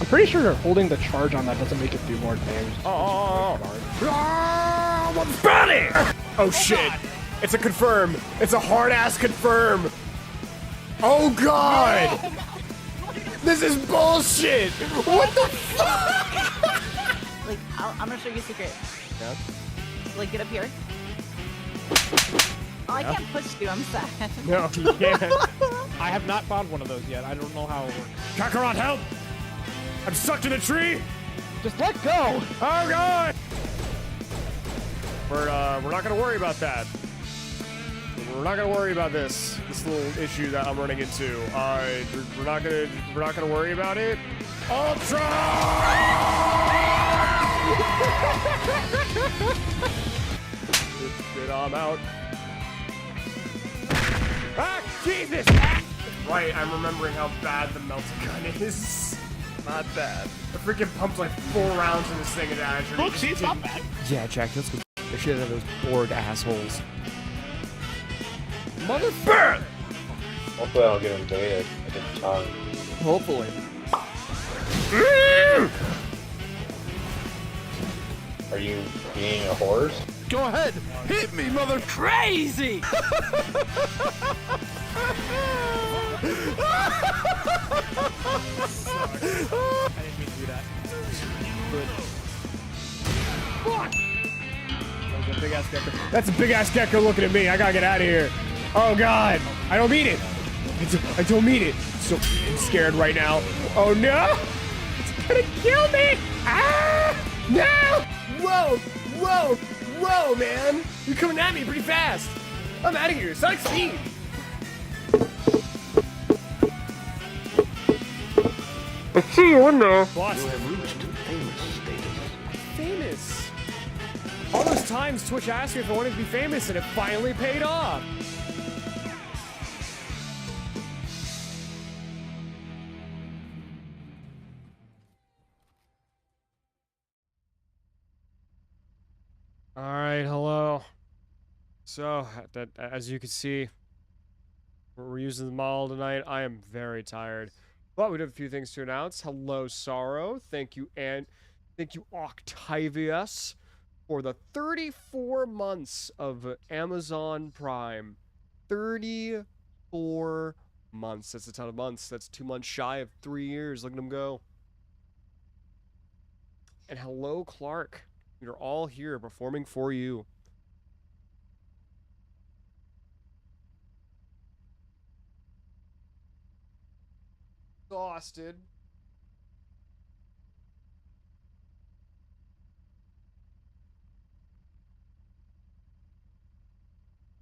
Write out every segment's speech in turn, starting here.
I'm pretty sure holding the charge on that doesn't make it do more damage. Oh shit! It's a confirm! It's a hard ass confirm! Oh god! This is bullshit! What the fuck? Like, I'm gonna show you a secret. Yeah. Like, get up here. Oh, I can't push you, I'm sad. No, you can't. I have not found one of those yet. I don't know how it works. Kakarot, help! I'm stuck in a tree! Just let go! Oh god! We're not gonna worry about that. We're not gonna worry about this little issue that I'm running into. We're not gonna worry about it. Ultra! Good, I'm out. Ah, Jesus! Right, I'm remembering how bad the melted gun is. Not bad. I freaking pumped like 4 rounds in this thing and Azure. Look, see, it's not bad. Yeah, Jack, let's go the shit out of those Borg assholes. Motherfucker! Hopefully I'll get invaded at the time. Hopefully. Are you being a horse? Go ahead, hit me, mother crazy! I didn't mean to do that. Fuck! That was a big ass gecko. That's a big ass gecko looking at me. I gotta get out of here. Oh god. I don't mean it. I don't mean it. So I'm scared right now. Oh no! It's gonna kill me! Ah! No! Whoa! Whoa! Whoa, man! You're coming at me pretty fast. I'm out of here. Sonic speed! I see you in there. Boss. You have reached famous status. Famous. All those times Twitch asked me if I wanted to be famous and it finally paid off. All right, hello. So, as you can see, we're using the mall tonight. I am very tired. But we have a few things to announce. Hello, Sorrow. Thank you, and thank you, Octavius, for the 34 months of Amazon Prime. 34 months. That's a ton of months. That's 2 months shy of 3 years. Look at them go. And hello, Clark. You're all here performing for you. Exhausted.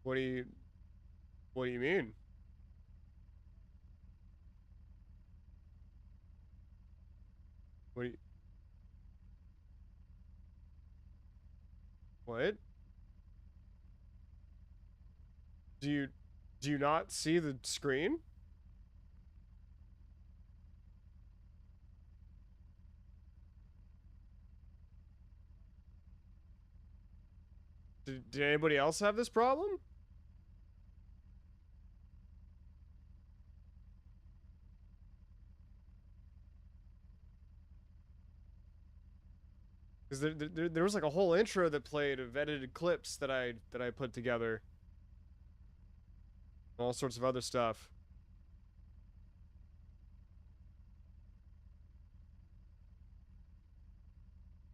What do you mean? What do you What? Do you not see the screen? Did anybody else have this problem? Because there was like a whole intro that played of edited clips that I put together. All sorts of other stuff.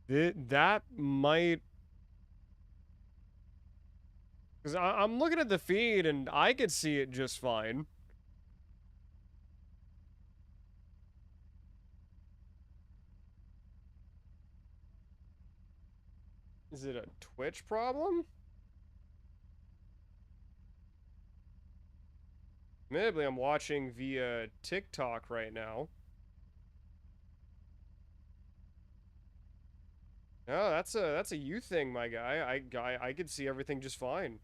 That might... Because I'm looking at the feed and I could see it just fine. Is it a Twitch problem? Admittedly, I'm watching via TikTok right now. No, that's a you thing, my guy. I could see everything just fine.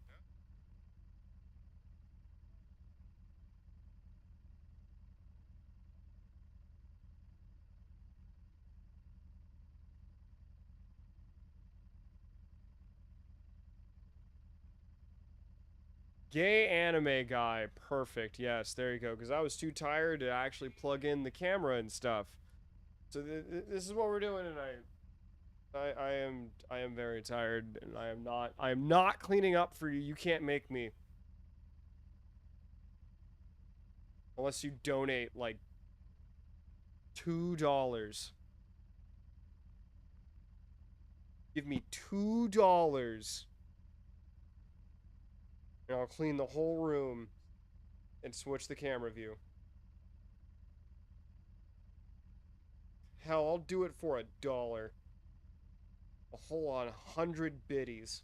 Gay anime guy. Perfect. Yes, there you go. Because I was too tired to actually plug in the camera and stuff. So this is what we're doing tonight. I am very tired, and I am not cleaning up for you. You can't make me. Unless you donate like $2. Give me $2. And I'll clean the whole room and switch the camera view. Hell, I'll do it for $1. A whole on 100 biddies.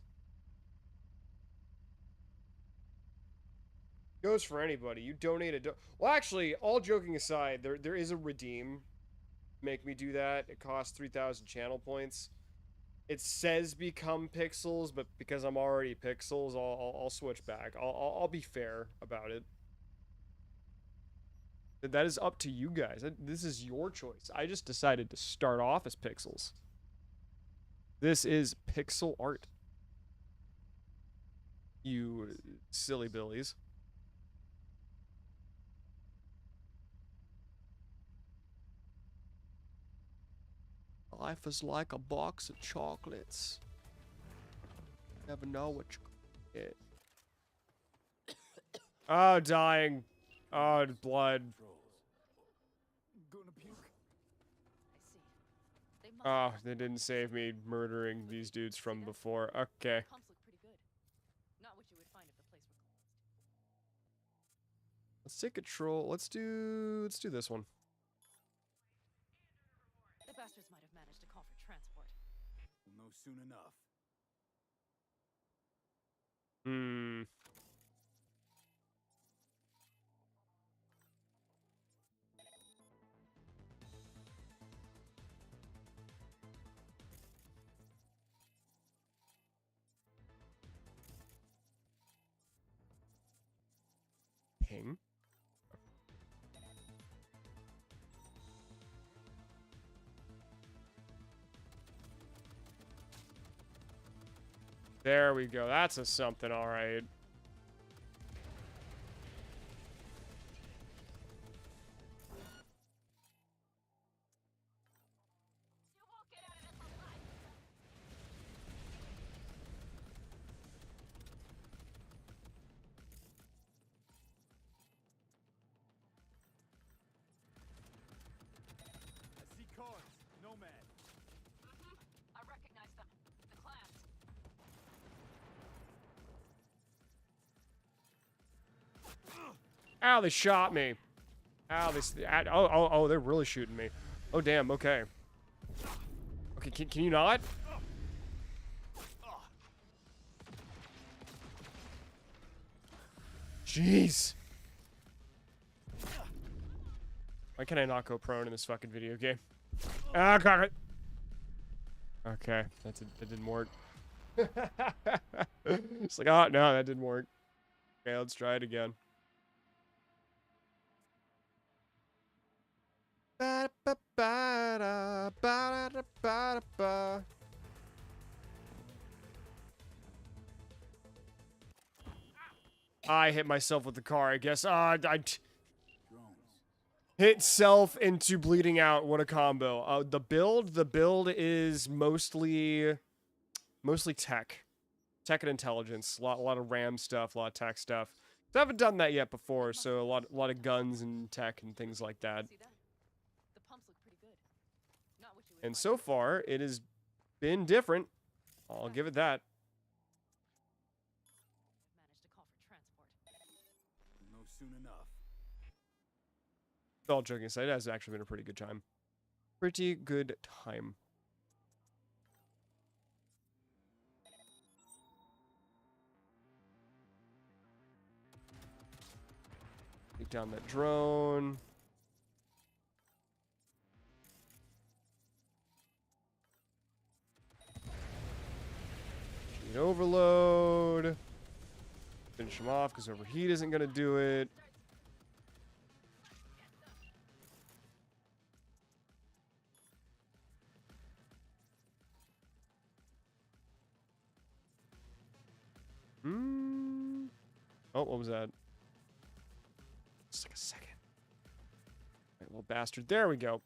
Goes for anybody. You donate a well, actually, all joking aside, there is a redeem. Make me do that. It costs 3,000 channel points. It says become pixels, but because I'm already pixels, I'll switch back. I'll be fair about it. That is up to you guys. This is your choice. I just decided to start off as pixels. This is pixel art. You silly billies. Life is like a box of chocolates. Never know what you get. Oh, dying. Oh, blood. Oh, they didn't save me murdering these dudes from before. Okay. Let's take control. Let's do this one. The bastards might have managed to call for transport. We'll know soon enough. Hmm. Ping. There we go. That's a something, all right. I see cars. Nomad. I recognize them. The clans. Ow, they shot me. Ow, oh, they're really shooting me. Oh, damn, okay. Okay, can you not? Jeez. Why can I not go prone in this fucking video game? Ah, got it. Okay, that didn't work. It's like, oh, no, that didn't work. Okay, let's try it again. I hit myself with the car, I guess. I hit self into bleeding out. What a combo. The build is mostly tech and intelligence. A lot of RAM stuff, a lot of tech stuff. I haven't done that yet before, so a lot of guns and tech and things like that. See that? The pumps look pretty good. Not what you would And find so in- far, it has been different. I'll give it that. managed to call for transport. We'll know soon enough. All joking aside, it has actually been a pretty good time. Pretty good time. Take down that drone. Cheat overload. Finish him off because overheat isn't going to do it. Oh, what was that? Just like a second. Right, little bastard. There we go.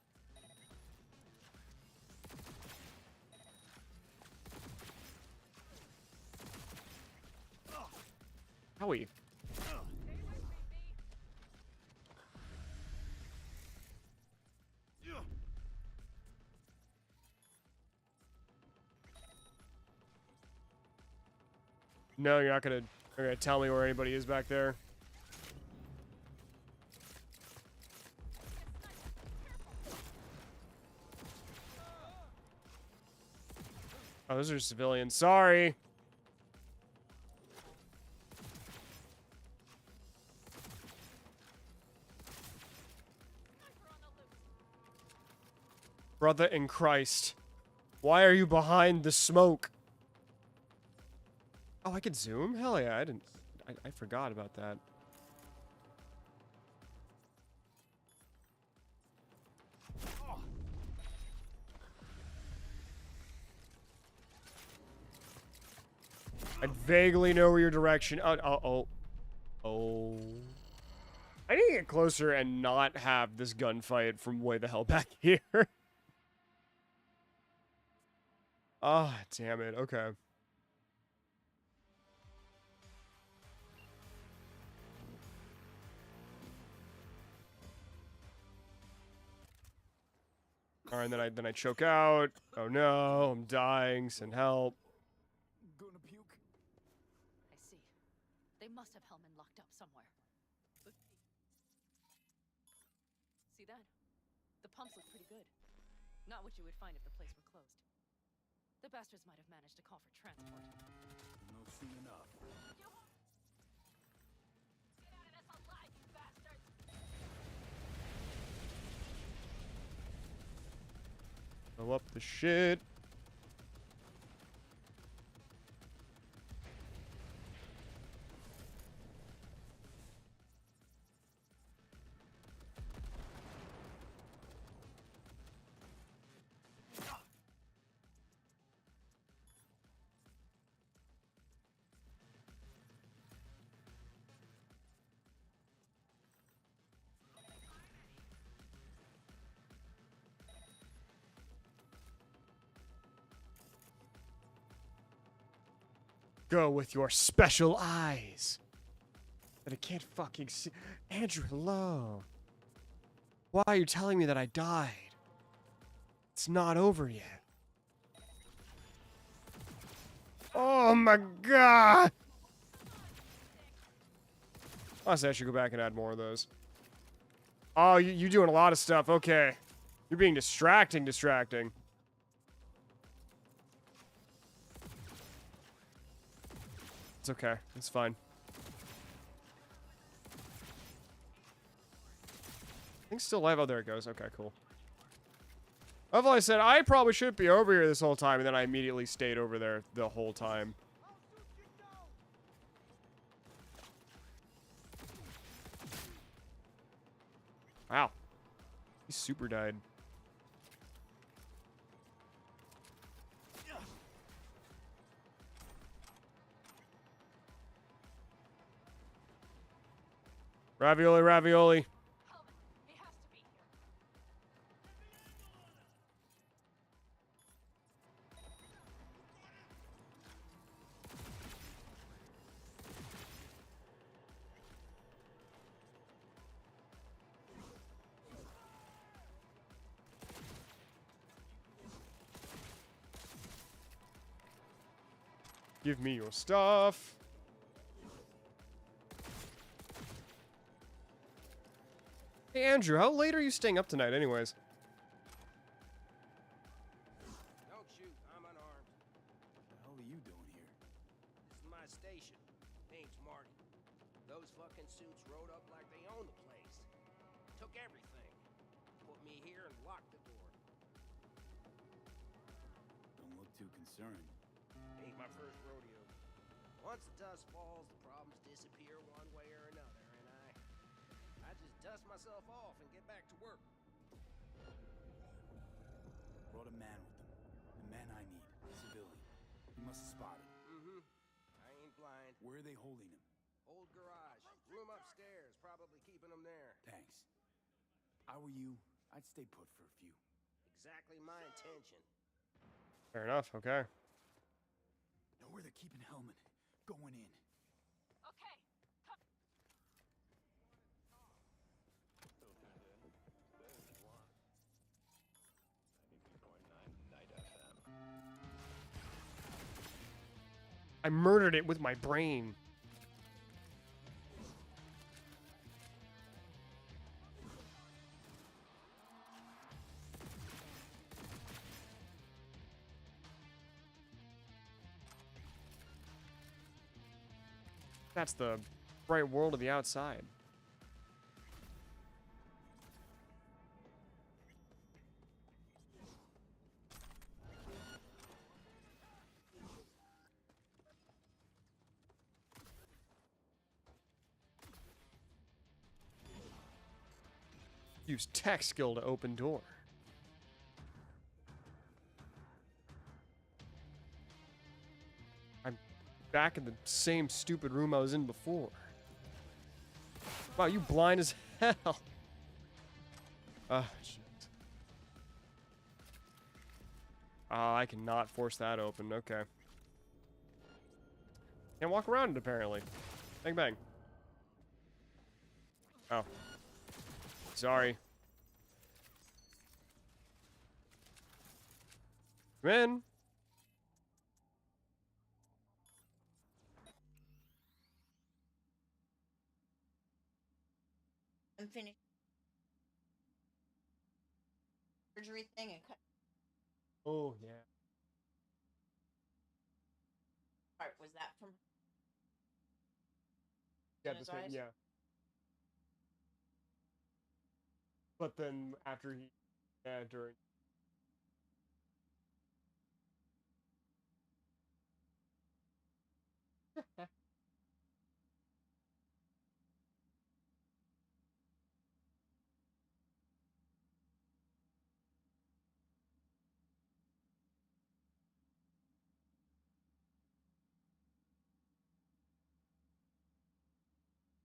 Howie. No, you're not gonna tell me where anybody is back there. Oh, those are civilians. Sorry. Brother in Christ. Why are you behind the smoke? Oh, I could zoom? Hell yeah, I didn't... I forgot about that. I vaguely know where your direction... Oh. I need to get closer and not have this gunfight from way the hell back here. Ah, damn it. Okay. Alright, then I choke out. Oh no, I'm dying. Send help. Gonna puke. I see. They must have Hellman locked up somewhere. See that? The pumps look pretty good. Not what you would find if the place were closed. The bastards might have managed to call for transport. We'll know soon enough. Get out of this alive, you bastards! Blow up the shit. Go with your special eyes. That I can't fucking see. Andrew, hello. Why are you telling me that I died? It's not over yet. Oh my god! Honestly, I should go back and add more of those. Oh, you're doing a lot of stuff. Okay. You're being distracting. It's okay. It's fine. Thing's still alive. Oh, there it goes. Okay, cool. I've always said I probably shouldn't be over here this whole time, and then I immediately stayed over there the whole time. Wow. He super died. Ravioli, ravioli. Hellman, he has to be here. Give me your stuff. Hey, Andrew, how late are you staying up tonight anyways? Don't shoot, I'm unarmed. What the hell are you doing here? This is my station. Name's Marty. Those fucking suits rode up like they own the place. Took everything. Put me here and locked the door. Don't look too concerned. Ain't my first rodeo. Once the dust falls, the problems disappear one way or another, and I just dust myself off and get back to work. Brought a man with them. The man I need. A civilian. You must have spotted him. Mm-hmm. I ain't blind. Where are they holding him? Old garage. Room upstairs. Probably keeping him there. Thanks. If I were you, I'd stay put for a few. Exactly my intention. Fair enough, okay. Know where they're keeping Hellman. Going in. Okay. I murdered it with my brain. That's the bright world of the outside. Use tech skill to open door. I'm back in the same stupid room I was in before. Wow, you blind as hell. Shit. I cannot force that open. Okay. Can't walk around it, apparently. Bang, bang. Oh. Sorry. Come in. I'm finished surgery thing and cut Oh, yeah. part. Was that from Yeah, in his this one, eyes? yeah. But then after he, yeah, during.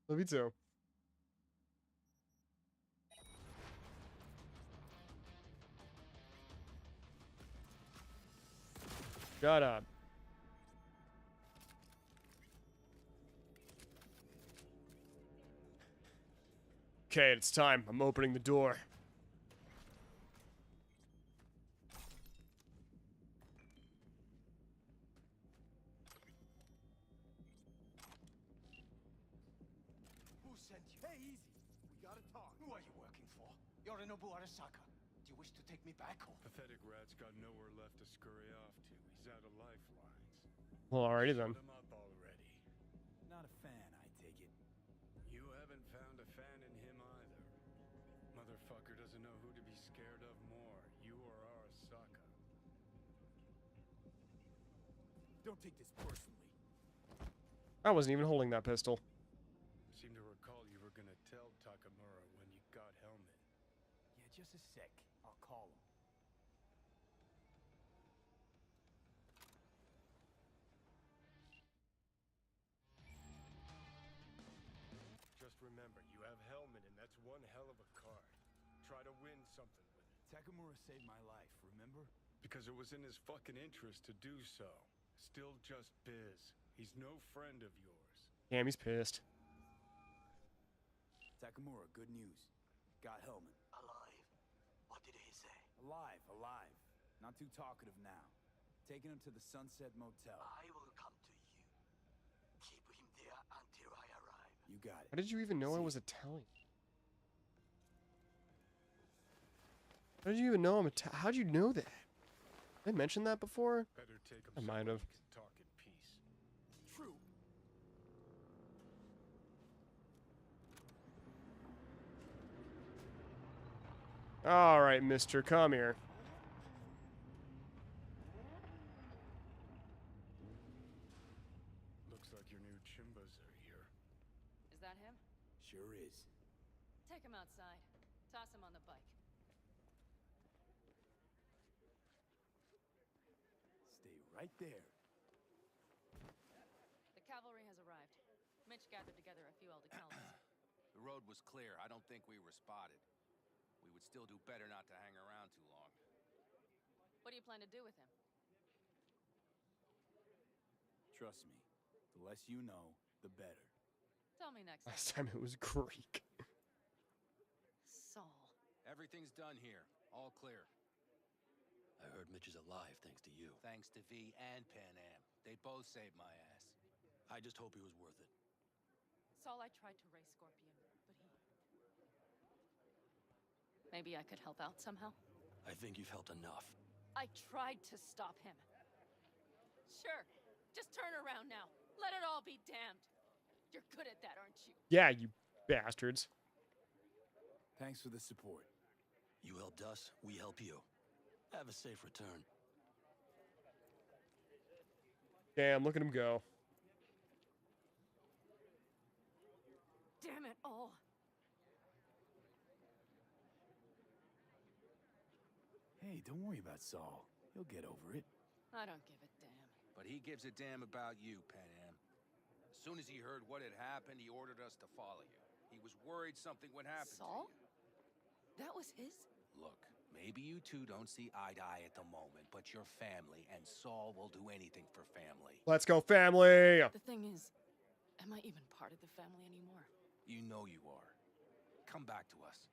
Love you too. Shut up. Okay, it's time. I'm opening the door. Who sent you? Hey, easy. We gotta talk. Who are you working for? Yorinobu Arasaka. Do you wish to take me back home? Pathetic rat's got nowhere left to scurry off to. He's out of lifelines. Well, alrighty then. Shut him up already. Not a fan, I take it. You haven't found a fan in him either. Motherfucker doesn't know who to be scared of more, you or Arasaka. Don't take this personally. I wasn't even holding that pistol. Seem to recall you were gonna tell Takamura when you got Helmet. Yeah, just a sec. I'll call him. Just remember, you have Helmet and that's one hell of a card. Try to win something with it. Takamura saved my life, remember? Because it was in his fucking interest to do so. Still just biz. He's no friend of yours. Damn, he's pissed. Takamura, good news. Got Hellman. Alive. What did he say? Alive, alive. Not too talkative now. Taking him to the Sunset Motel. I will come to you. Keep him there until I arrive. You got it. How did you even know I was Italian? How did you even know I'm Italian? How'd you know that? Did I mention that before? Better take him I might somewhere have. we can talk in peace. True. All right, mister, come here. Looks like your new Chimbas are here. Is that him? Sure is. Take him outside. Toss him on the bike. Stay right there. The cavalry has arrived. Mitch gathered together a few Eldekalans. The road was clear. I don't think we were spotted. We would still do better not to hang around too long. What do you plan to do with him? Trust me. The less you know, the better. Tell me next Last time. time it was Greek. Saul. Everything's done here. All clear. I heard Mitch is alive thanks to you. Thanks to V and Pan Am. They both saved my ass. I just hope he was worth it. Saul, I tried to raise Scorpion, but he... Maybe I could help out somehow? I think you've helped enough. I tried to stop him. Sure. Just turn around now. Let it all be damned. You're good at that, aren't you? Yeah, you bastards. Thanks for the support. You helped us, we help you. Have a safe return. Damn, look at him go. Damn it all. Hey, don't worry about Saul. He'll get over it. I don't give a damn. But he gives a damn about you, Panam. As soon as he heard what had happened, he ordered us to follow you. He was worried something would happen Saul? to you. That was his? Look, maybe you two don't see eye to eye at the moment, but you're family, and Saul will do anything for family. Let's go, family. The thing is, am I even part of the family anymore? You know you are. Come back to us.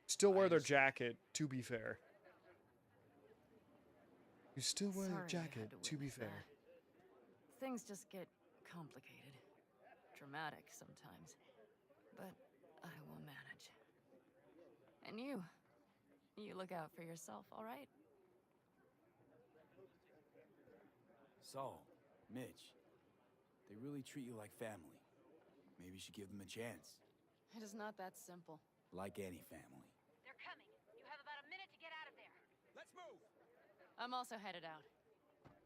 Still wear their jacket, to be fair. You still wear their Sorry I jacket, had to be witness fair. that. Things just get complicated. Dramatic sometimes. But I will manage. And you look out for yourself, all right? Saul, Mitch, they really treat you like family. Maybe you should give them a chance. It is not that simple. Like any family. They're coming. You have about a minute to get out of there. Let's move! I'm also headed out.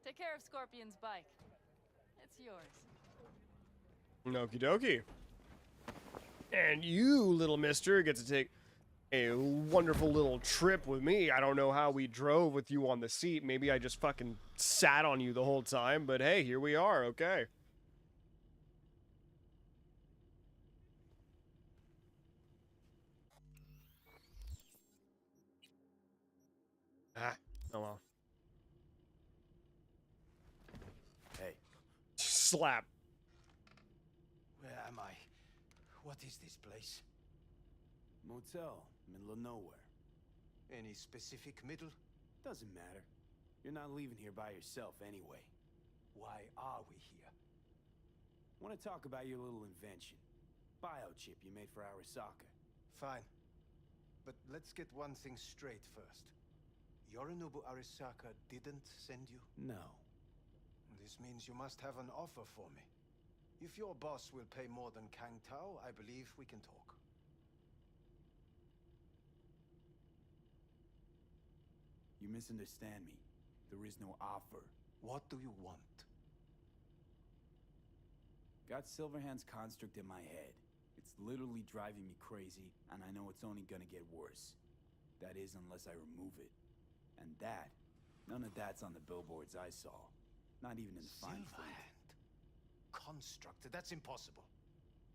Take care of Scorpion's bike. It's yours. Okie dokie. And you, little mister, get to take a wonderful little trip with me. I don't know how we drove with you on the seat. Maybe I just fucking sat on you the whole time. But hey, here we are. Okay. Ah, oh well. Hey. Slap. Where am I? What is this place? Motel, middle of nowhere. Any specific middle? Doesn't matter. You're not leaving here by yourself anyway. Why are we here? Want to talk about your little invention. Biochip you made for Arasaka. Fine. But let's get one thing straight first. Yorinobu Arasaka didn't send you? No. This means you must have an offer for me. If your boss will pay more than Kang Tao, I believe we can talk. You misunderstand me. There is no offer. What do you want? Got Silverhand's construct in my head. It's literally driving me crazy, and I know it's only gonna get worse. That is, unless I remove it. And that, none of that's on the billboards I saw. Not even in the fine print. Silverhand. Construct. That's impossible.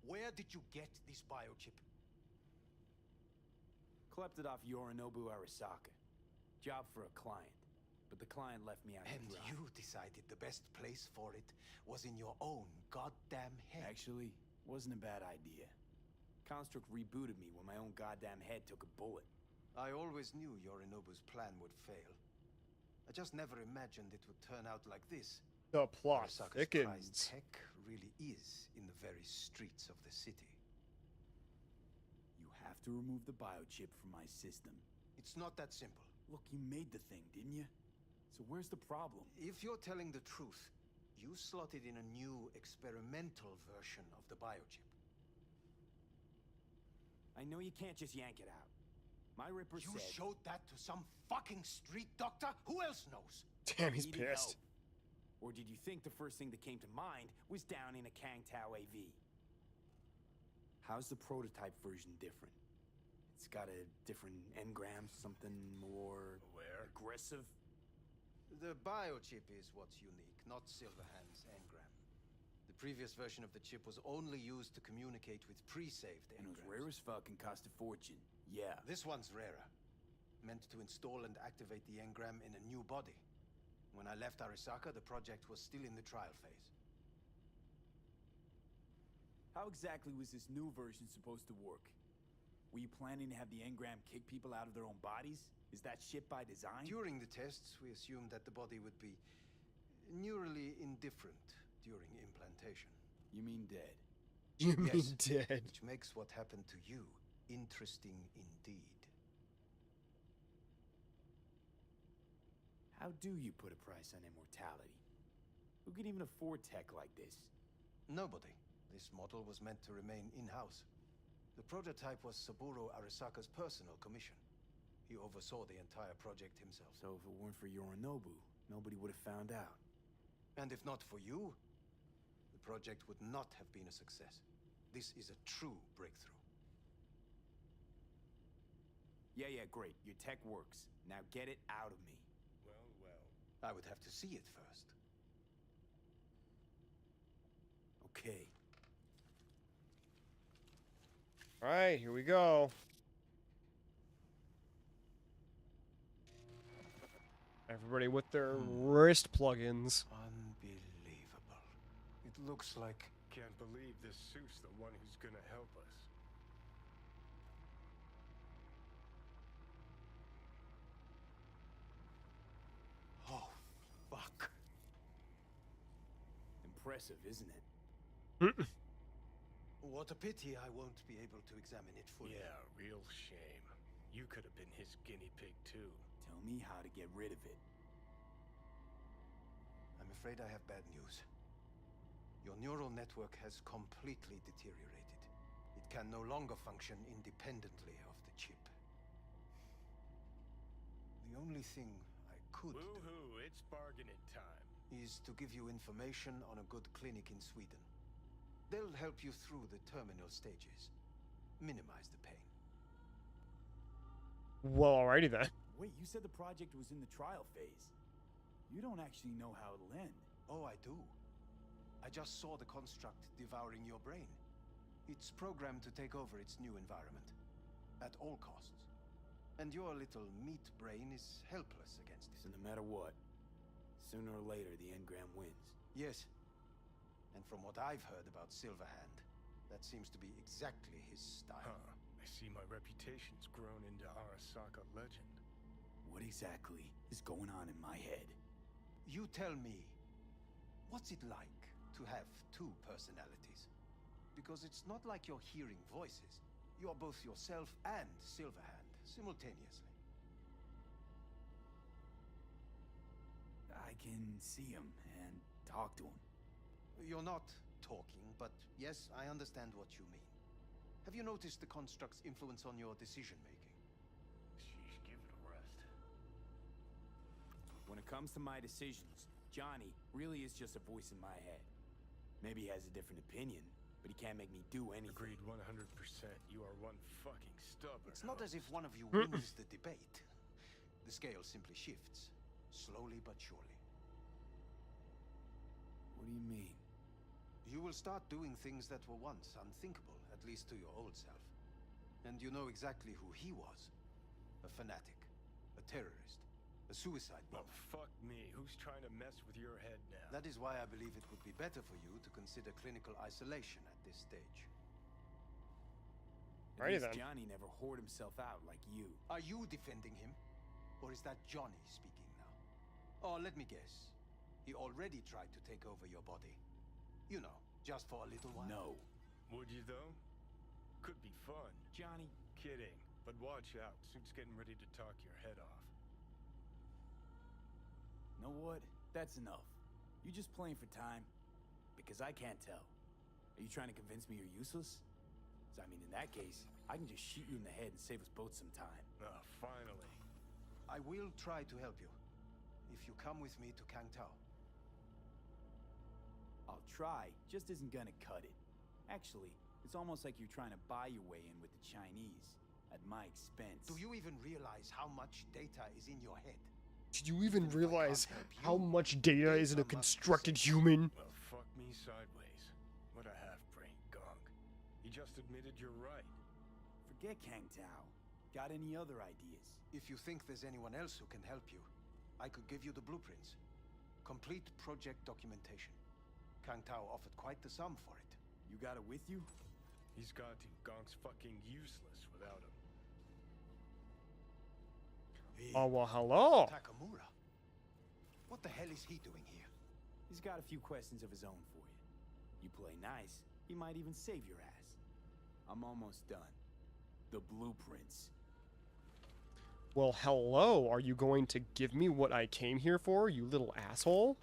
Where did you get this biochip? Klept it off Yorinobu Arasaka. Job for a client. But the client left me out And to dry. you decided the best place for it was in your own goddamn head. Actually, wasn't a bad idea. Construct rebooted me when my own goddamn head took a bullet. I always knew Yorinobu's plan would fail. I just never imagined it would turn out like this. The plot Arasaka's prized thickens. tech really is in the very streets of the city. You have to remove the biochip from my system. It's not that simple. Look, you made the thing, didn't you? So where's the problem? If you're telling the truth, you slotted in a new experimental version of the biochip. I know you can't just yank it out. My Ripper You said... showed that to some fucking street doctor? Who else knows? Damn, he's Needed pissed. help. Or did you think the first thing that came to mind was down in a Kang Tao AV? How's the prototype version different? It's got a different engram, something more... aggressive? The biochip is what's unique, not Silverhand's engram. The previous version of the chip was only used to communicate with pre-saved And it was engrams. rare as fuck and cost a fortune. Yeah. This one's rarer. Meant to install and activate the engram in a new body. When I left Arasaka, the project was still in the trial phase. How exactly was this new version supposed to work? Were you planning to have the engram kick people out of their own bodies? Is that shit by design? During the tests, we assumed that the body would be neurally indifferent during implantation. You mean dead? You mean Yes. dead. Which makes what happened to you interesting indeed. How do you put a price on immortality? Who can even afford tech like this? Nobody. This model was meant to remain in-house. The prototype was Saburo Arasaka's personal commission. He oversaw the entire project himself. So if it weren't for Yorinobu, nobody would have found out. And if not for you, the project would not have been a success. This is a true breakthrough. Yeah, great. Your tech works. Now get it out of me. Well, well. I would have to see it first. Okay. All right, here we go. Everybody with their wrist plugins. Unbelievable. It looks like... Can't believe this suit's the one who's gonna help us. Oh, fuck. Impressive, isn't it? What a pity I won't be able to examine it fully. Yeah, real shame. You could have been his guinea pig too. Tell me how to get rid of it. I'm afraid I have bad news. Your neural network has completely deteriorated. It can no longer function independently of the chip. The only thing I could do Woohoo, it's bargaining time. is to give you information on a good clinic in Sweden. They'll help you through the terminal stages. Minimize the pain. Well, alrighty then. Wait, you said the project was in the trial phase. You don't actually know how it'll end. Oh, I do. I just saw the construct devouring your brain. It's programmed to take over its new environment. At all costs. And your little meat brain is helpless against it. So no matter what, sooner or later the engram wins. Yes. And from what I've heard about Silverhand, that seems to be exactly his style. Huh. I see my reputation's grown into Arasaka legend. What exactly is going on in my head? You tell me, what's it like to have two personalities? Because it's not like you're hearing voices. You're both yourself and Silverhand simultaneously. I can see him and talk to him. You're not talking, but yes, I understand what you mean. Have you noticed the construct's influence on your decision-making? Sheesh, give it a rest. When it comes to my decisions, Johnny really is just a voice in my head. Maybe he has a different opinion, but he can't make me do anything. Agreed 100%. You are one fucking stubborn. It's not as if one of you wins the debate. The scale simply shifts, slowly but surely. What do you mean? You will start doing things that were once unthinkable, at least to your old self. And you know exactly who he was. A fanatic, a terrorist, a suicide Well, bomber. fuck me. Who's trying to mess with your head now? That is why I believe it would be better for you to consider clinical isolation at this stage. At Alrighty least then. Johnny never whored himself out like you. Are you defending him? Or is that Johnny speaking now? Oh, let me guess. He already tried to take over your body. You know, just for a little while. No. Would you though? Could be fun. Johnny, Kidding. But watch out. Suit's getting ready to talk your head off. know what? That's enough. You just playing for time? Because I can't tell. Are you trying to convince me you're useless? 'Cause I mean, in that case, I can just shoot you in the head and save us both some time. Ah, finally. I will try to help you. If you come with me to Kangtao. I'll try, just isn't gonna cut it. Actually, it's almost like you're trying to buy your way in with the Chinese, at my expense. Do you even realize how much data is in your head? Did you even realize how much data is in a constructed human? Well, fuck me sideways. What a half-brain gunk. He just admitted you're right. Forget Kang Tao. Got any other ideas? If you think there's anyone else who can help you, I could give you the blueprints. Complete project documentation. Kangtao offered quite the sum for it. You got it with you? He's got to. Gonk's fucking useless without him. Oh, well, hello. Takamura? What the hell is he doing here? He's got a few questions of his own for you. You play nice, he might even save your ass. I'm almost done. The blueprints. Well, hello. Are you going to give me what I came here for, you little asshole?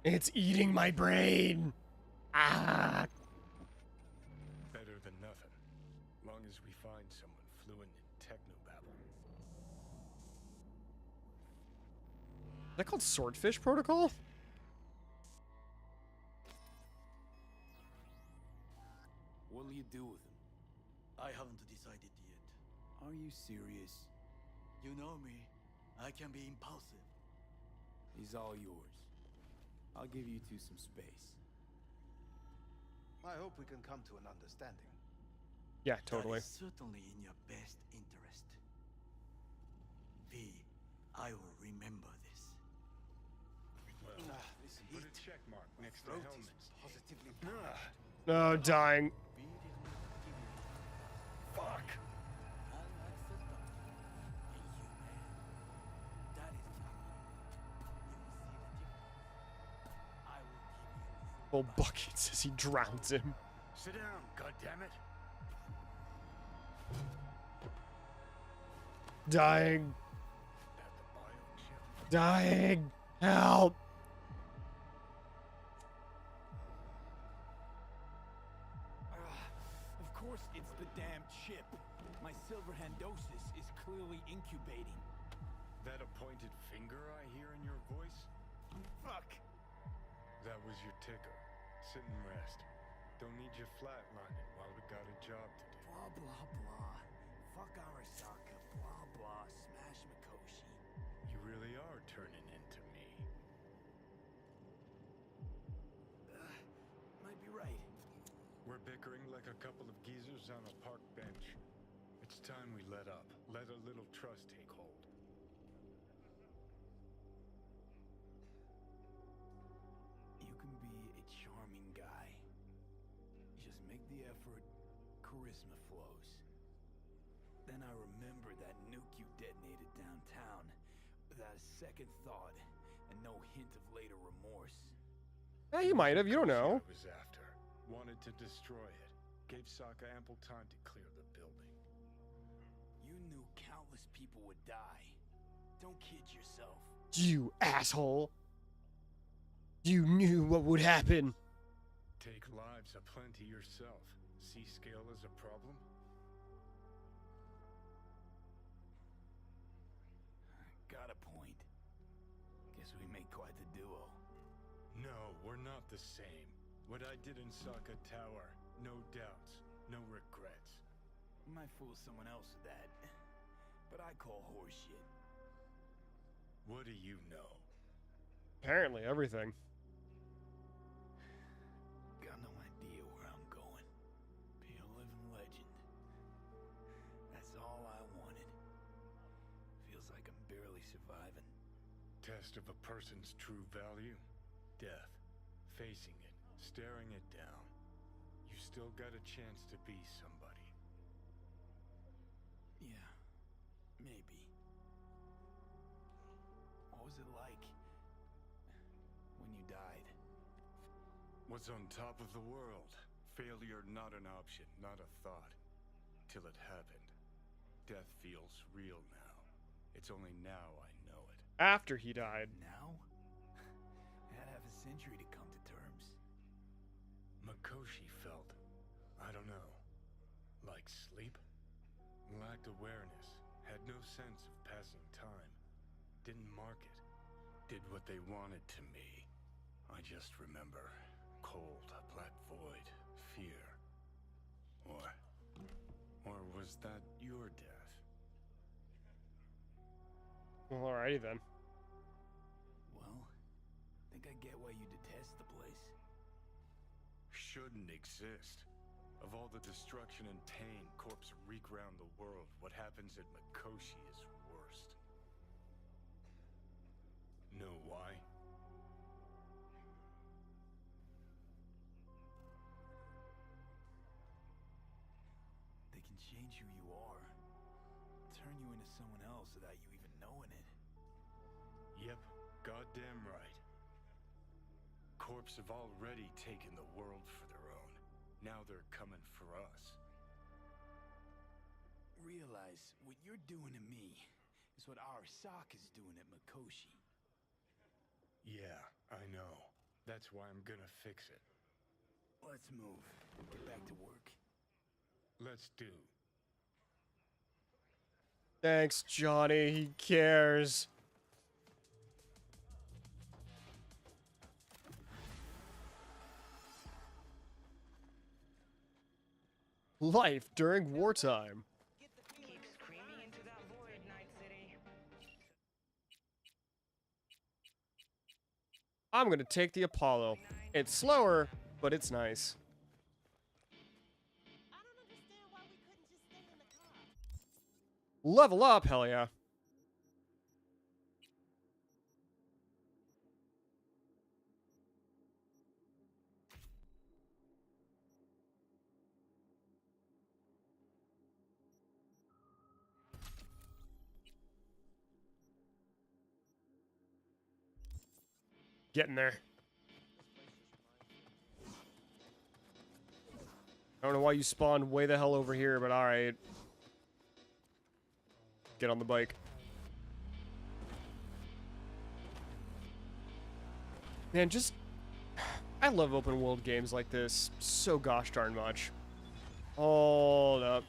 It's eating my brain. Ah. Better than nothing. Long as we find someone fluent in technobabble. Is that called Swordfish Protocol? What'll you do with him? I haven't decided yet. Are you serious? You know me. I can be impulsive. He's all yours. I'll give you two some space. I hope we can come to an understanding. Yeah, totally. That is certainly in your best interest. V, I will remember this. Well, This put a heat. check mark My next to throat helmets. is positively parched. Oh, dying. V did not give you Fuck! an acceptance. And you, man. That is time. You will see the difference. I will give you full Full buckets as he drowns him. Sit down, goddammit! Dying. That the biochip? Dying. Help. Of course it's the damn chip. My Silverhandosis is clearly incubating. That a pointed finger I hear in your voice? Fuck! That was your ticker. Sit and rest. Don't need you flatlining while we got a job to do. Blah, blah, blah. Fuck Arasaka. Blah, blah. Smash Mikoshi. You really are turning into me. Might be right. We're bickering like a couple of geezers on a park bench. It's time we let up. Let a little trust take hold. You can be a charming guy. Just make the effort, charisma flows. Then I remember that nuke you detonated downtown without a second thought and no hint of later remorse. Yeah, you might have. You don't know. I was after. Wanted to destroy it. Gave Sokka ample time to clear the building. You knew countless people would die. Don't kid yourself. You asshole. You knew what would happen. Take lives aplenty yourself. See scale as a problem? Got a point. Guess we make quite the duo. No, we're not the same. What I did in Sokka Tower, no doubts, no regrets. Might fool someone else with that, but I call horseshit. What do you know? Apparently, everything. Got no idea where I'm going. Be a living legend. That's all I wanted. Feels like I'm barely surviving. Test of a person's true value? Death. Facing it, staring it down. You still got a chance to be somebody. Yeah, maybe. What was it like when you died? Was on top of the world. Failure not an option, not a thought. Till it happened. Death feels real now. It's only now I know it. After he died. Now? I had half a century to come to terms. Mikoshi felt, I don't know, like sleep? Lacked awareness, had no sense of passing time. Didn't mark it. Did what they wanted to me. I just remember cold, black void, fear. Or was that your death? Well, alrighty then. Well, think I get why you detest the place. Shouldn't exist. Of all the destruction and pain corpse wreak round the world, what happens at Mikoshi is worst. Know why? They can change who you are. Turn you into someone else without you even knowing it. Yep, goddamn right. Corps have already taken the world for their own. Now they're coming for us. Realize what you're doing to me is what Arasaka's doing at Mikoshi. Yeah, I know. That's why I'm gonna fix it. Let's move. Get back to work. Let's do. Thanks, Johnny. He cares. Life during wartime. I'm gonna take the Apollo. It's slower, but it's nice. Level up, hell yeah. Getting there. I don't know why you spawned way the hell over here, but alright. Get on the bike. Man, just... I love open world games like this so gosh darn much. Hold up.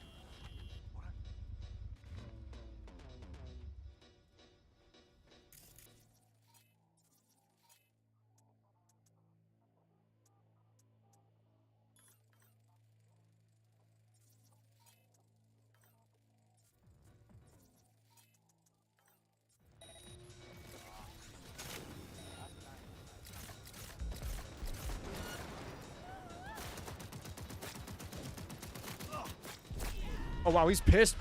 Oh wow, he's pissed.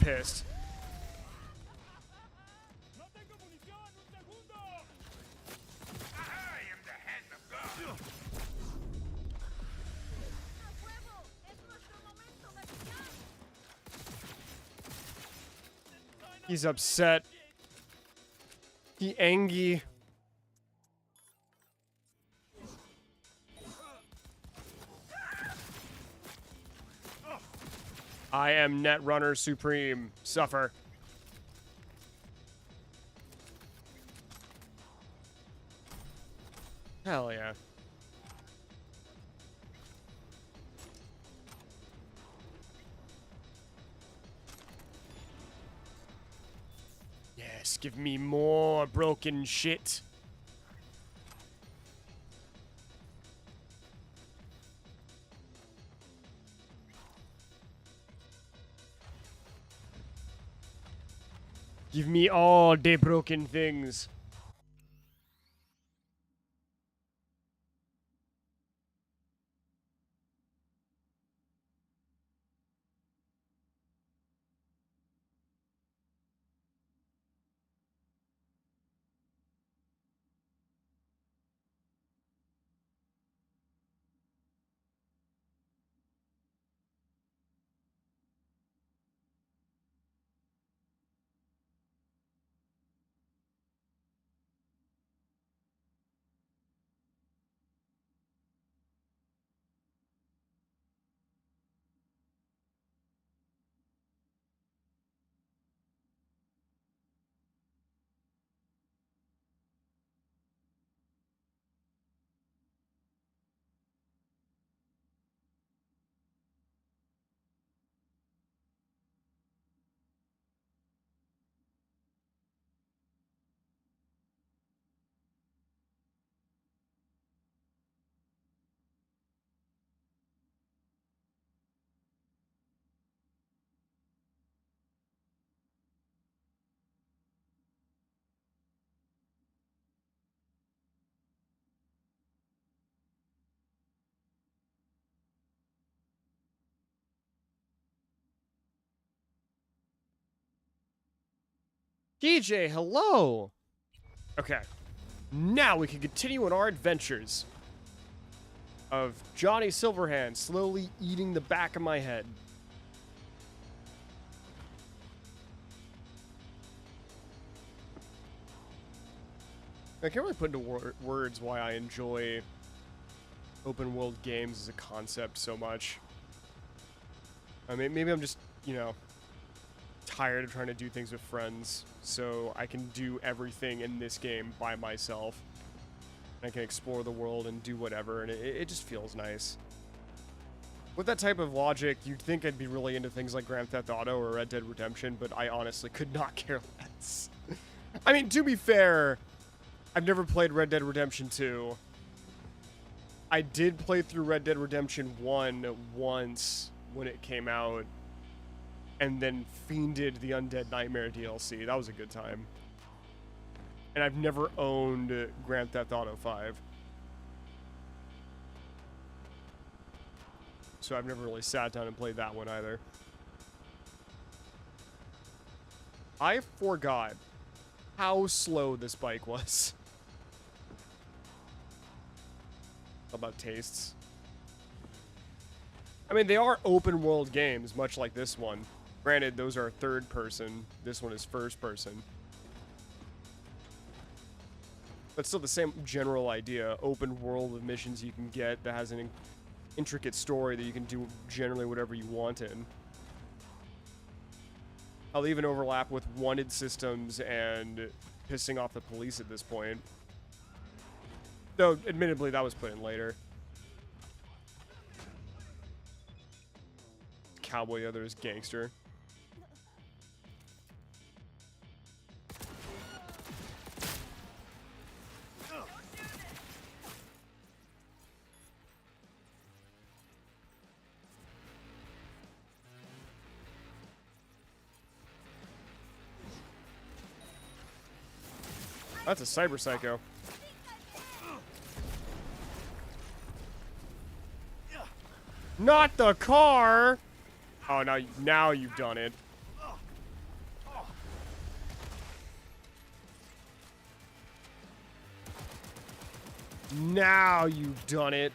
He's upset. He angry. I am Netrunner Supreme. Suffer. Hell yeah. Yes, give me more broken shit. Give me all the broken things. DJ, hello! Okay. Now we can continue on our adventures of Johnny Silverhand slowly eating the back of my head. I can't really put into words why I enjoy open world games as a concept so much. I mean, maybe I'm just, you know, tired of trying to do things with friends, so I can do everything in this game by myself. I can explore the world and do whatever, and it just feels nice. With that type of logic, you'd think I'd be really into things like Grand Theft Auto or Red Dead Redemption, but I honestly could not care less. I mean, to be fair, I've never played Red Dead Redemption 2. I did play through Red Dead Redemption 1 once when it came out, and then fiended the Undead Nightmare DLC. That was a good time. And I've never owned Grand Theft Auto 5. So I've never really sat down and played that one either. I forgot how slow this bike was. About tastes. I mean, they are open world games, much like this one. Granted, those are third person. This one is first person. But still the same general idea. Open world with missions you can get that has an intricate story that you can do generally whatever you want in. I'll even overlap with wanted systems and pissing off the police at this point. Though, admittedly, that was put in later. Cowboy, the other is gangster. That's a cyber psycho. Not the car! Oh, now you've done it. Now you've done it.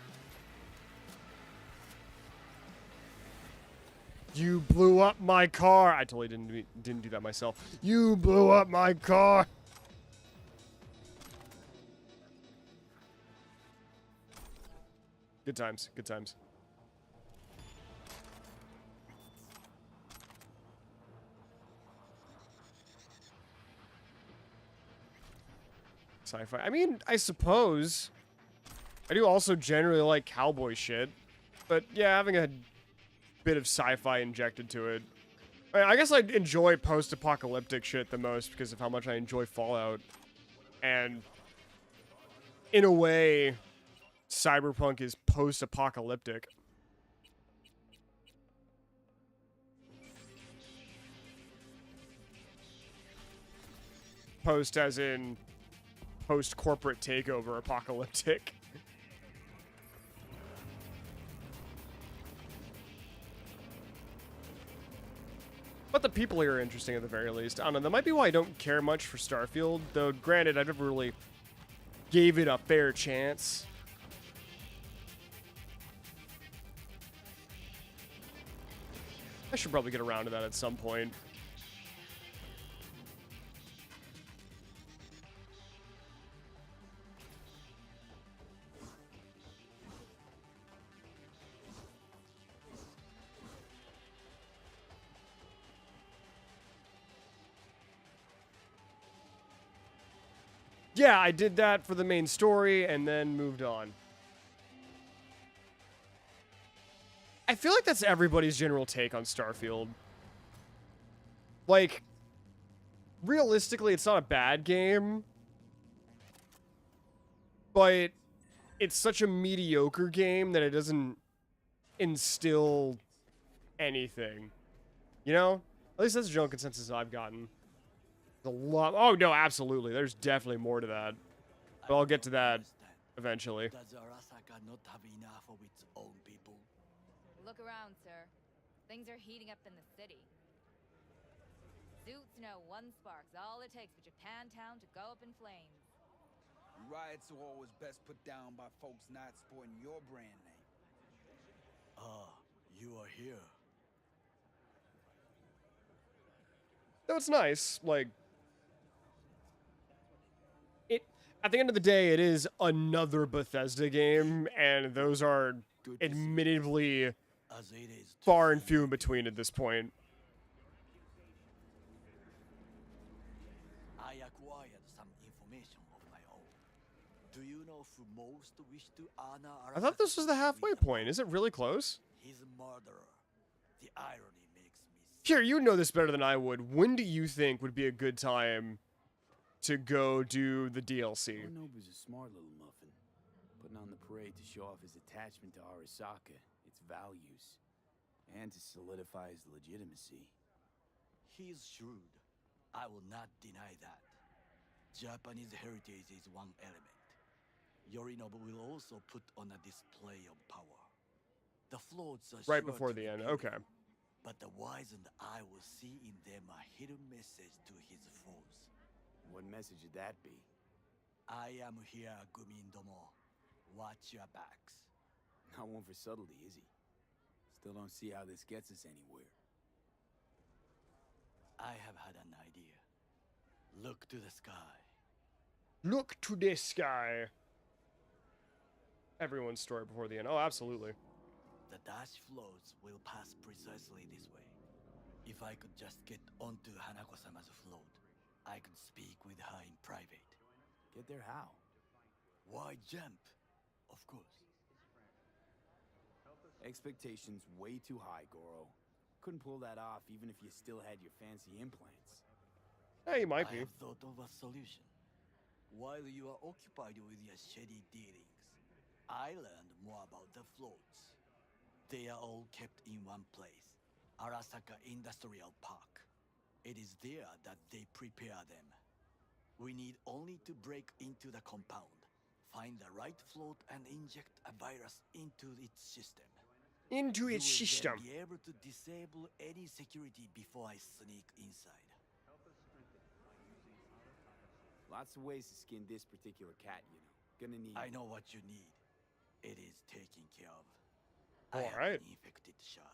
You blew up my car. I totally didn't do that myself. You blew up my car. Good times, good times. Sci-fi. I mean, I suppose. I do also generally like cowboy shit. But yeah, having a bit of sci-fi injected to it. I guess I enjoy post-apocalyptic shit the most because of how much I enjoy Fallout. And in a way, Cyberpunk is post-apocalyptic. Post as in post-corporate takeover apocalyptic. But the people here are interesting at the very least. I don't know, that might be why I don't care much for Starfield, though granted, I never really gave it a fair chance. I should probably get around to that at some point. Yeah, I did that for the main story and then moved on. I feel like that's everybody's general take on Starfield. Like, realistically, it's not a bad game, but it's such a mediocre game that it doesn't instill anything. You know? At least that's the general consensus I've gotten. A lot. Oh no, absolutely. There's definitely more to that, but I'll get to that eventually. Does Arasaka not have enough of its own people? Look around, sir. Things are heating up in the city. Suits know one spark's all it takes for Japantown to go up in flames. Riots are always best put down by folks not sporting your brand name. Ah, you are here. Though it's nice, like, at the end of the day, it is another Bethesda game, and those are admittedly far and few in between at this point. I acquired some information of my own. Do you know who most wish to honor I thought this was the halfway point. Is it really close? He's a murderer. The irony makes me Here, you know this better than I would. When do you think would be a good time to go do the DLC? Yorinobu's a smart little muffin, putting on the parade to show off his attachment to Arasaka, its values. And to solidify his legitimacy. He's shrewd. I will not deny that. Japanese heritage is one element. Yorinobu will also put on a display of power. The floats are Right sure before to the end. reveal Okay. them, but the wizened eye will see in them a hidden message to his foes. What message would that be? I am here, Gumindomo. Watch your backs. Not one for subtlety, is he? Still don't see how this gets us anywhere. I have had an idea. Look to the sky. Look to the sky. Everyone's story before the end. Oh, absolutely. The dash floats will pass precisely this way. If I could just get onto Hanako-sama's float, I could speak with her in private. Get there how? Why jump? Of course. Expectations way too high, Goro. Couldn't pull that off even if you still had your fancy implants. Hey, you might I be. have thought of a solution. While you are occupied with your shady dealings, I learned more about the floats. They are all kept in one place, Arasaka Industrial Park. It is there that they prepare them. We need only to break into the compound, find the right float and inject a virus into its system. Into its You will system. then be able to disable any security before I sneak inside. Lots of ways to skin this particular cat, you know. Gonna need... I know what you need. It is taken care of. All I have right. an infected shard.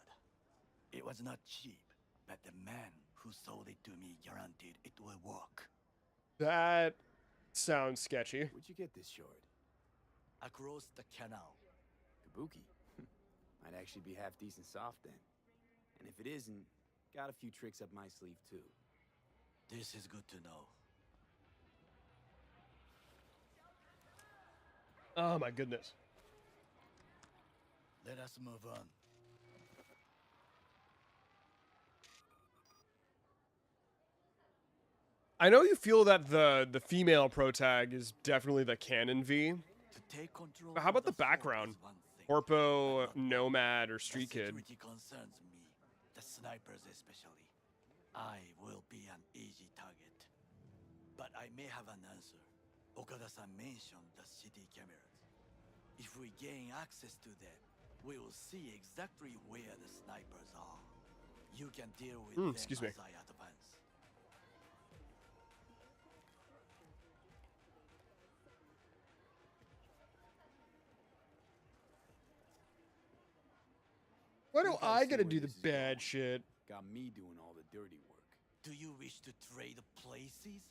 It was not cheap, but the man who sold it to me guaranteed it will work. That sounds sketchy. Where'd you get this shard? Across the canal. Kabuki. Might actually be half decent soft then. And if it isn't, got a few tricks up my sleeve too. This is good to know. Oh my goodness. Let us move on. I know you feel that the female protag is definitely the canon V. To take control But how of about the float background? is one thing, Corpo, but not Nomad, or the Street Kid. security concerns me, the snipers especially. I will be an easy target. But I may have an answer. Okada-san mentioned the city cameras. If we gain access to them, we will see exactly where the snipers are. You can deal with them excuse me. as I advance. Why do Think I I see gotta where do the this is bad going. shit? Got me doing all the dirty work. Do you wish to trade places?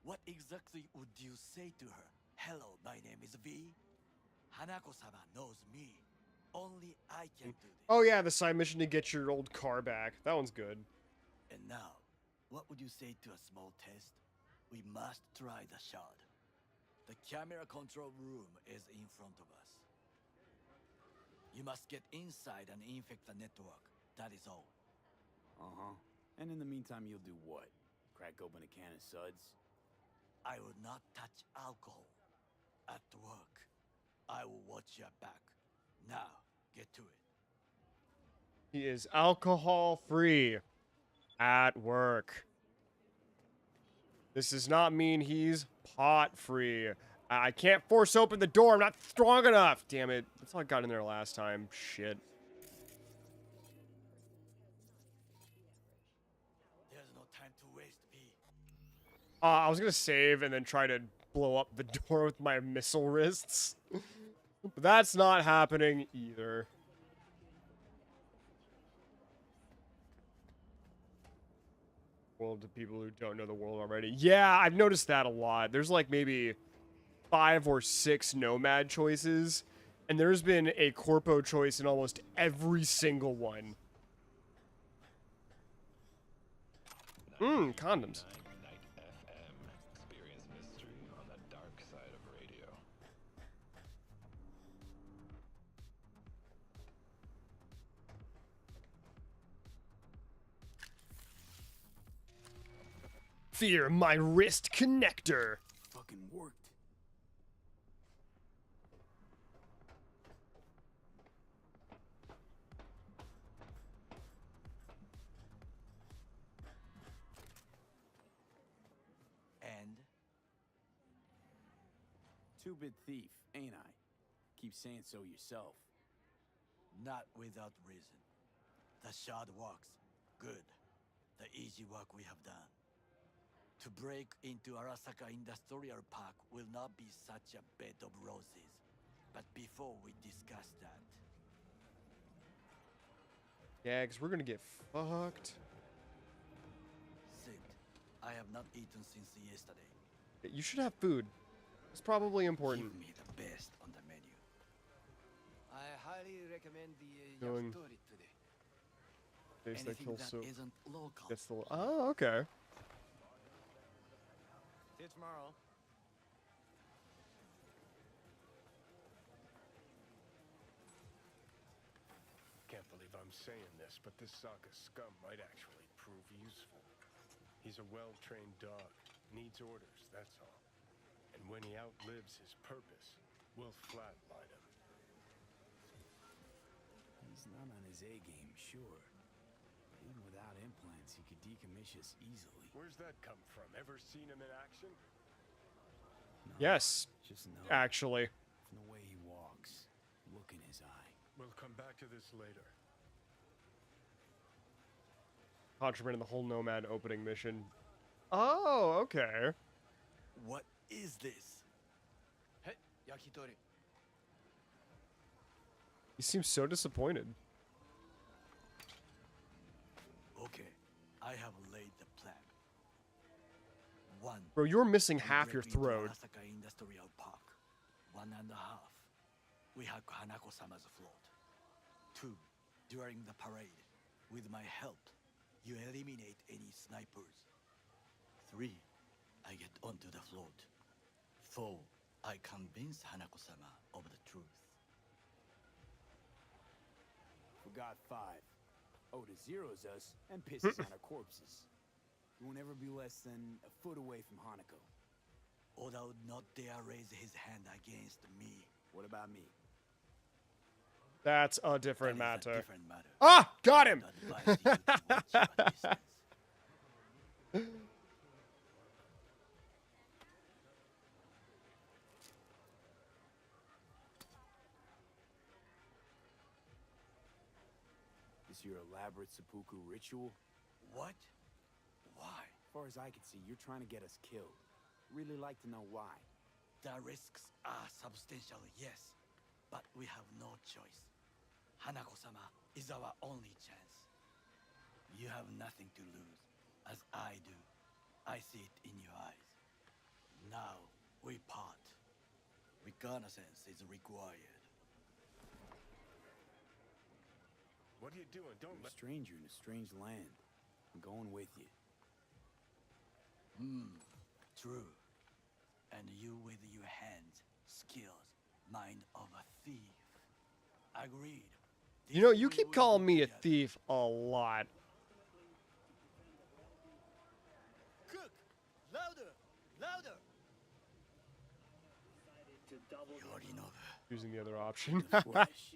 What exactly would you say to her? Hello, my name is V. Hanako-sama knows me. Only I can do this. Oh yeah, the side mission to get your old car back. That one's good. And now, what would you say to a small test? We must try the shard. The camera control room is in front of us. You must get inside and infect the network. That is all. Uh-huh. And in the meantime, you'll do what? Crack open a can of suds? I will not touch alcohol. At work. I will watch your back. Now, get to it. He is alcohol free at work. This does not mean he's pot free. I can't force open the door. I'm not strong enough. Damn it. That's all I got in there last time. Shit. There's no time to waste, V. I was going to save and then try to blow up the door with my missile wrists. But that's not happening either. World to people who don't know the world already. Yeah, I've noticed that a lot. There's like maybe 5 or 6 Nomad choices, and there's been a Corpo choice in almost every single one. Condoms. Night FM. Experience mystery on the dark side of radio. Fear my wrist connector. Fucking worked. two-bit thief, ain't I? Keep saying so yourself. Not without reason. The shard works. Good. The easy work we have done. To break into Arasaka Industrial Park will not be such a bed of roses. But before we discuss that... Yeah, because we're gonna get fucked. Sid, I have not eaten since yesterday. You should have food. It's probably important. Give me the best on the menu. I highly recommend the Doing- yakitori today. Taste that Anything kill that soup. isn't local. Gets the. Oh, okay. See you tomorrow. Can't believe I'm saying this, but this Sokka scum might actually prove useful. He's a well-trained dog. Needs orders, that's all. And when he outlives his purpose, we'll flatline him. He's not on his A-game, sure. Even without implants, he could decommission us easily. Where's that come from? Ever seen him in action? No, Yes, just no. actually. From the way he walks, look in his eye. We'll come back to this later. Contraband in the whole Nomad opening mission. Oh, okay. What is this? Hey, yakitori. He seems so disappointed. Okay, I have laid the plan. 1. Bro, you're missing we half your break into throat. Arasaka Industrial Park. 1.5. We hack Hanako-sama's float. 2. During the parade, with my help, you eliminate any snipers. 3. I get onto the float. 4. I convince Hanako-sama of the truth. Forgot 5. Oda zeros us and pisses on our corpses. We won't ever be less than a foot away from Hanako. Oda would not dare raise his hand against me. What about me? That's a different That is a matter. different matter. Ah, got him. I would advise you to watch your distance. This your elaborate seppuku ritual? What? Why? As far as I can see, you're trying to get us killed. Really like to know why. The risks are substantial, yes, but we have no choice. Hanako-sama is our only chance. You have nothing to lose, as I do. I see it in your eyes. Now, we part. Reconnaissance is required. What are you doing? Don't You're a let... stranger in a strange land. I'm going with you. True. And you with your hands, skills, mind of a thief. Agreed. You know, you This keep way we calling go me a together. thief a lot. Cook! Louder! Louder! Yorinobu. Using the other option. Flesh.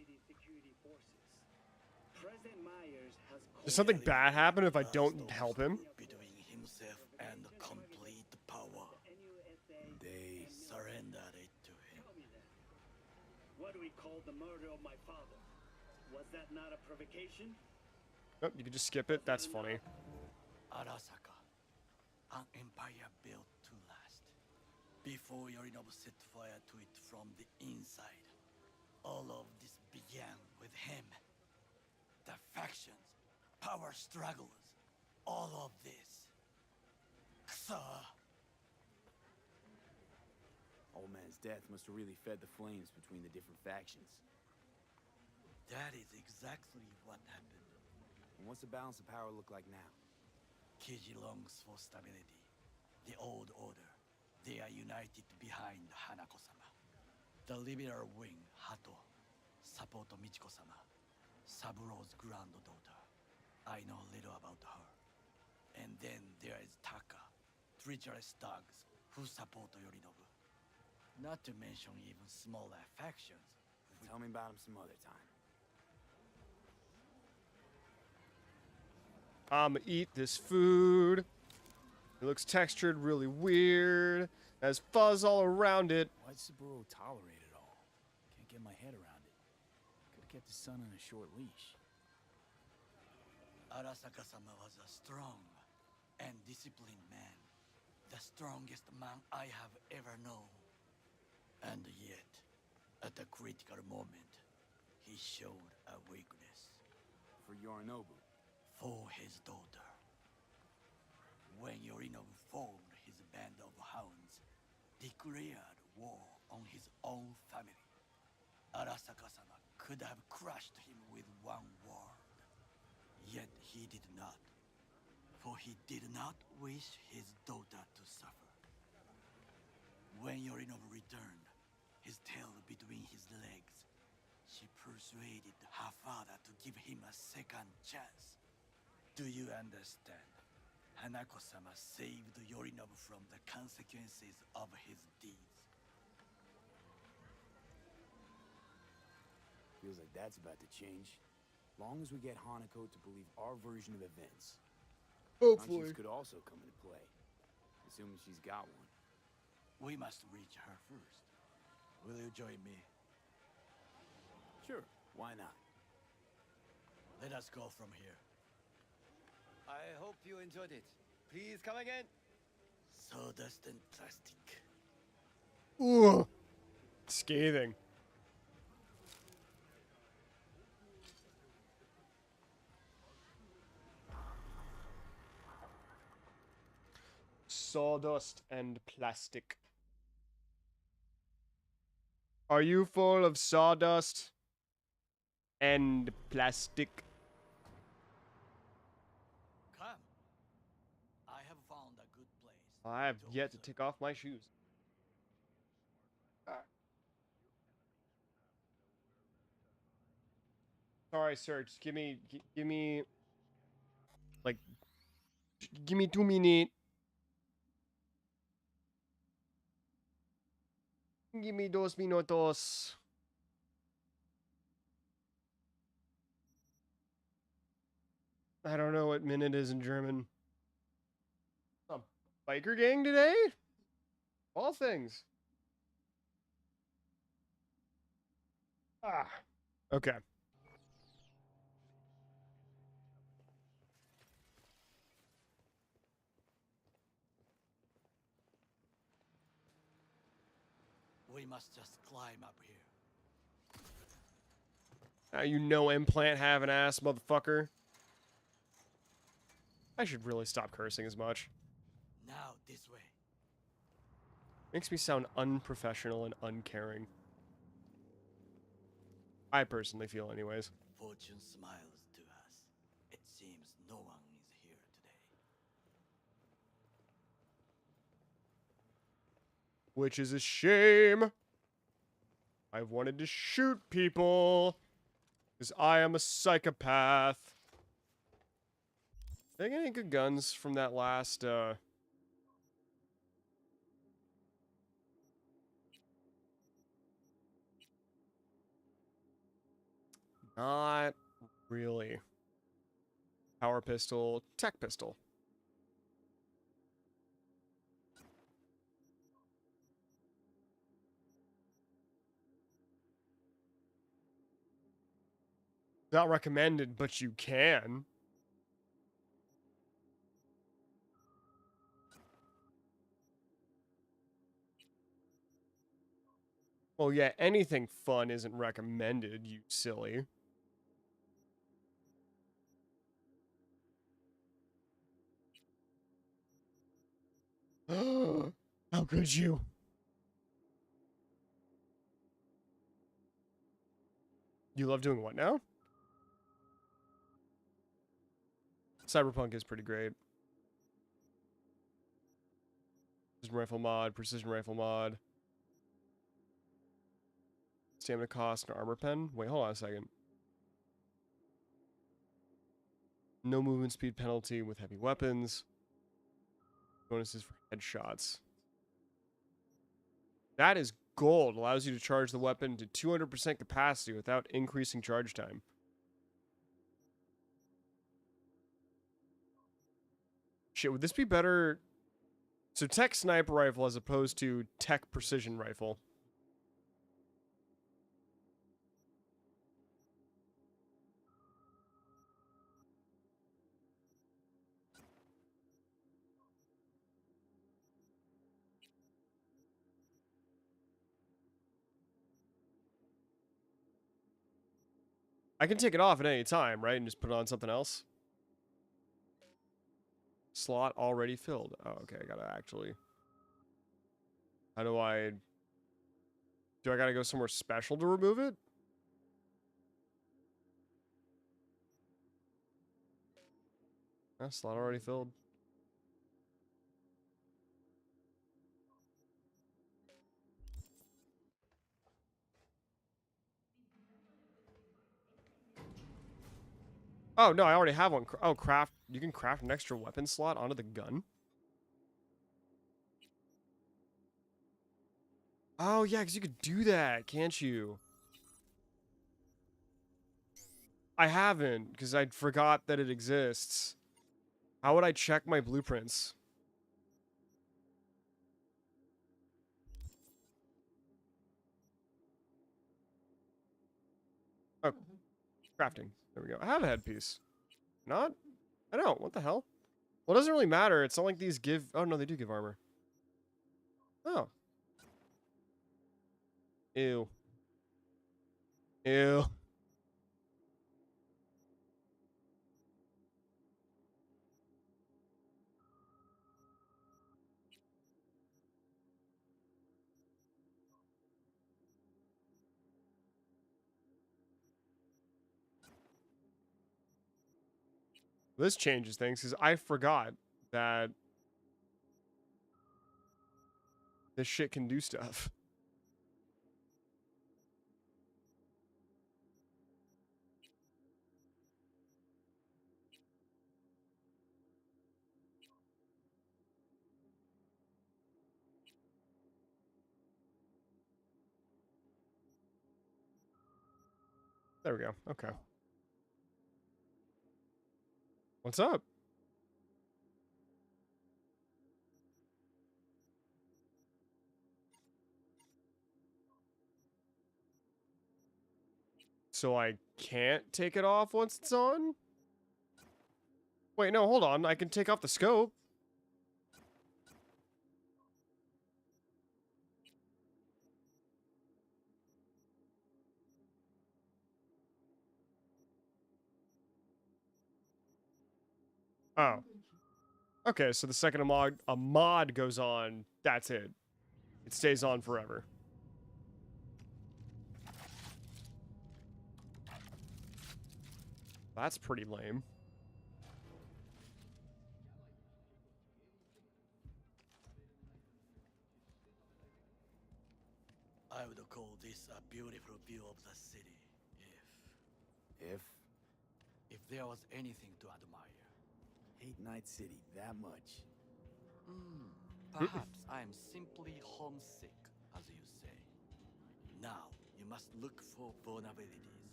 Does something bad happen if I don't help him? Between himself and complete power. They Surrendered it to him. What do we call the murder of my father? Was that not a provocation? Oh, you can just skip it. That's funny. Arasaka, an empire built to last. Before Yorinobu set fire to it from the inside, all of this began with him. The factions, power struggles, all of this. Ksa! Old man's death must have really fed the flames between the different factions. That is exactly what happened. And what's the balance of power look like now? Kiji longs for stability. The old order. They are united behind Hanako-sama. The liberal wing, Hato, support Michiko-sama, Saburo's granddaughter. I know little about her. And then there is Taka, treacherous dogs who support Yorinobu. Not to mention even smaller factions. Tell me about him some other time. I'ma eat this food. It looks textured really weird. Has fuzz all around it. Why'd Saburo tolerate it all? Can't get my head around it. Could've kept his son on a short leash. Arasaka-sama was a strong and disciplined man. The strongest man I have ever known. And yet, at a critical moment, he showed a weakness. For Yorinobu? For his daughter. When Yorinobu formed his band of hounds, declared war on his own family, Arasaka-sama could have crushed him with one word. Yet he did not. For he did not wish his daughter to suffer. When Yorinobu returned, his tail between his legs, she persuaded her father to give him a second chance. Do you understand? Hanako-sama saved Yorinobu from the consequences of his deeds. Feels like that's about to change. Long as we get Hanako to believe our version of events. Hopefully. Conscience could also come into play, assuming she's got one. We must reach her first. Will you join me? Sure, why not? Let us go from here. I hope you enjoyed it. Please come again. Sawdust and plastic. Ooh. Scathing. Sawdust and plastic. Are you full of sawdust and plastic? Come. I have found a good place. I have yet to take off my shoes. Sorry, sir. Just give me, like, give me 2 minutes. Give me 2 minutos. I don't know what minute is in German. A biker gang today? All things. Ah. Okay. We must just climb up here. Now you know implant have an ass, motherfucker. I should really stop cursing as much. Now this way. Makes me sound unprofessional and uncaring. I personally feel anyways. Fortune smiles to us. It seems no one is here today. Which is a shame. I've wanted to shoot people. Because I am a psychopath. Did I get any good guns from that last, Not really. Power pistol, tech pistol. Not recommended, but you can. Well, yeah, anything fun isn't recommended, you silly. How could you? You love doing what now? Cyberpunk is pretty great. Precision rifle mod. Stamina cost and armor pen. Wait, hold on a second. No movement speed penalty with heavy weapons. Bonuses for headshots. That is gold. Allows you to charge the weapon to 200% capacity without increasing charge time. Shit, would this be better So tech sniper rifle as opposed to tech precision rifle. I can take it off at any time, right? And just put it on something else. Slot already filled. Oh, okay. I gotta actually... How do I... Do I gotta go somewhere special to remove it? Slot already filled. Oh, no, I already have one. Oh, craft. You can craft an extra weapon slot onto the gun? Oh, yeah, because you could do that, can't you? I haven't, because I forgot that it exists. How would I check my blueprints? Oh, crafting. There we go. I have a headpiece. Not? I don't. What the hell? Well, it doesn't really matter. It's not like these give... Oh, no, they do give armor. Oh. Ew. Ew. This changes things because I forgot that this shit can do stuff. There we go. Okay. What's up? So I can't take it off once it's on? Wait, no, hold on. I can take off the scope. Oh. Okay, so the second a mod goes on, that's it. It stays on forever. That's pretty lame. I would call this a beautiful view of the city, if there was anything to admire. Hate Night City that much. Perhaps I'm simply homesick, as you say. Now, you must look for vulnerabilities,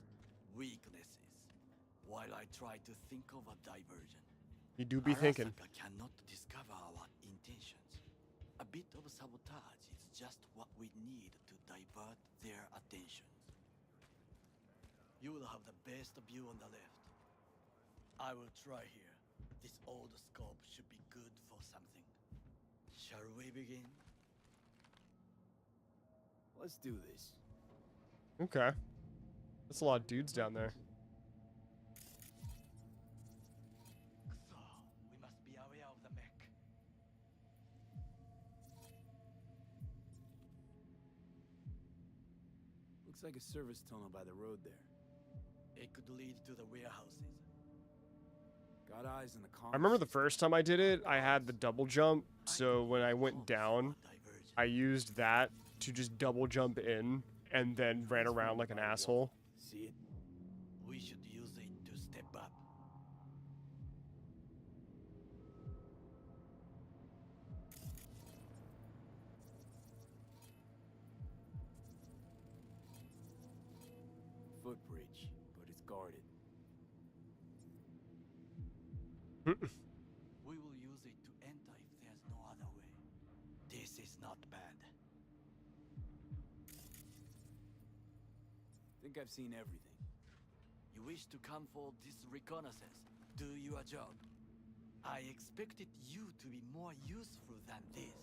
weaknesses, while I try to think of a diversion. You do be thinking. Arasaka cannot discover our intentions. A bit of sabotage is just what we need to divert their attentions. You will have the best view on the left. I will try here. This old scope should be good for something. Shall we begin? Let's do this. Okay. That's a lot of dudes down there. So, we must be aware of the mech. Looks like a service tunnel by the road there. It could lead to the warehouses. Got eyes in the I remember the first time I did it, I had the double jump, so when I went down, I used that to just double jump in, and then ran around like an asshole. See it? We should use it to step up. Footbridge, but it's guarded. We will use it to enter if there's no other way. is not bad. Think I've seen everything. You wish to come for this reconnaissance, do your job. I expected you to be more useful than this.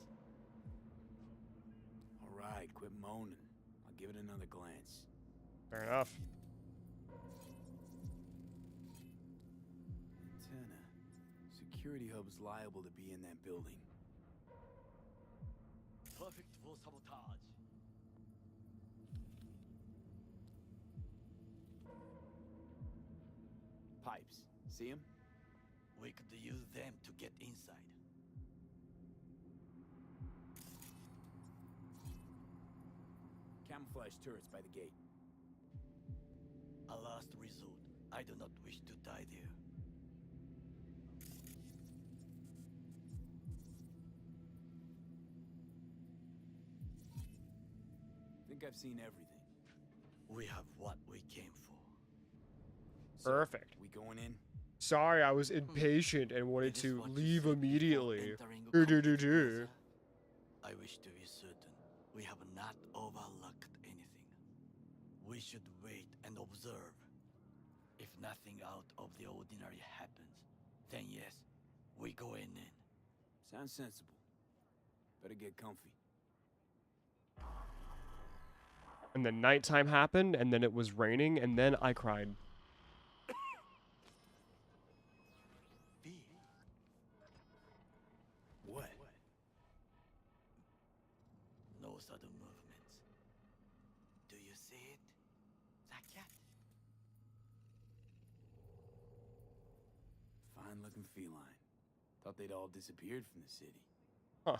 All right, quit moaning. I'll give it another glance. Fair enough. Antenna. Security hub's liable to be in that building. Perfect for sabotage. Pipes. See him? We could use them to get inside. Camouflage turrets by the gate. A last resort. I do not wish to die there. Think I've seen everything. We have what we came for. So, Perfect. We going in? Sorry, I was impatient and wanted It is to what you leave said immediately. before entering a Do-do-do-do. I wish to be certain we have not overlooked anything. We should wait and observe. If nothing out of the ordinary happens, then yes, we go in. Sounds sensible. Better get comfy. And then nighttime happened, and then it was raining, and then I cried. What? No sudden movements. Do you see it? That cat? Fine-looking feline. Thought they'd all disappeared from the city. Huh.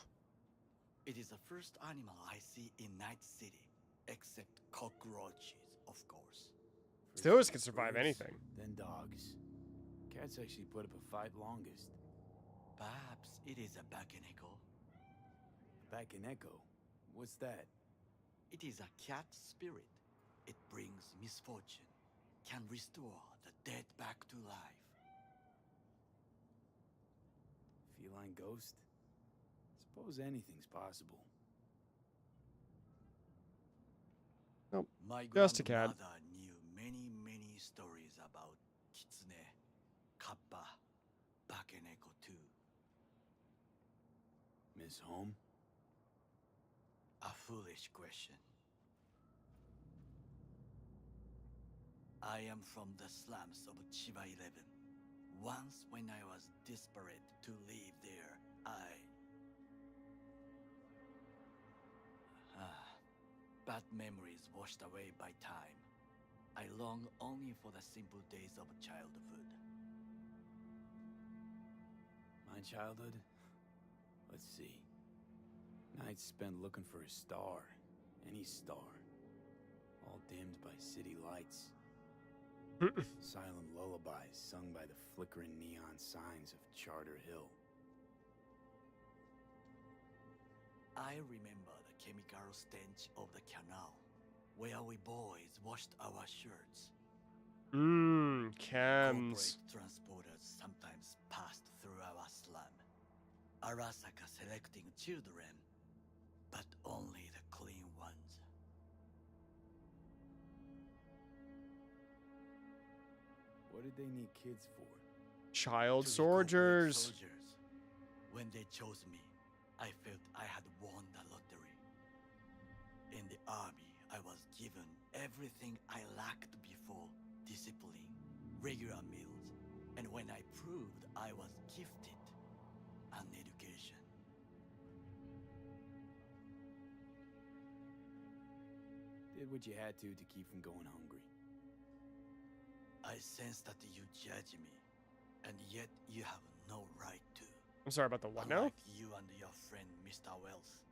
It is the first animal I see in Night City, except cockroaches, of course. Those can survive Birds, anything. Then dogs. Cats actually put up a fight longest. Perhaps it is a Bakeneko. Bakeneko? What's that? It is a cat spirit. It brings misfortune, can restore the dead back to life. Feline ghost? Suppose anything's possible. Nope. My Just a cat. grandmother knew many stories about Kitsune, Kappa, Bakeneko too. Miss Home? A foolish question. I am from the slums of Chiba 11. Once when I was desperate to leave there, bad memories washed away by time. I long only for the simple days of childhood. My childhood? Let's see. Nights spent looking for a star. Any star. All dimmed by city lights. Silent lullabies sung by the flickering neon signs of Charter Hill. I remember the chemical stench of the canal, where we boys washed our shirts. Chems. Corporate transporters sometimes passed through our slum. Arasaka selecting children, but only the clean ones. What did they need kids for? Child To be corporate soldiers. soldiers. When they chose me, I felt I had won the lottery. In the army, I was given everything I lacked before: discipline, regular meals, and when I proved I was gifted, an education. Did what you had to keep from going hungry. I sense that you judge me, and yet you have no right to. I'm sorry about the what now? Unlike you and your friend, Mr. Wells.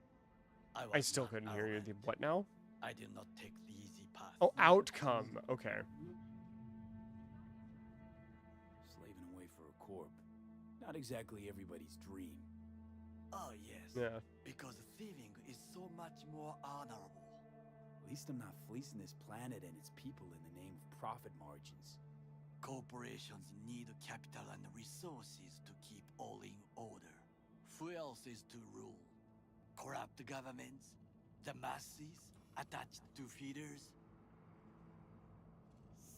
I was still not couldn't hear you. arrogant. The what now? I did not take the easy path. Oh, outcome. Okay. Slaving away for a corp. Not exactly everybody's dream. Oh, yes. Yeah. Because thieving is so much more honorable. At least I'm not fleecing this planet and its people in the name of profit margins. Corporations need capital and resources to keep all in order. Who else is to rule? Corrupt governments, the masses attached to feeders,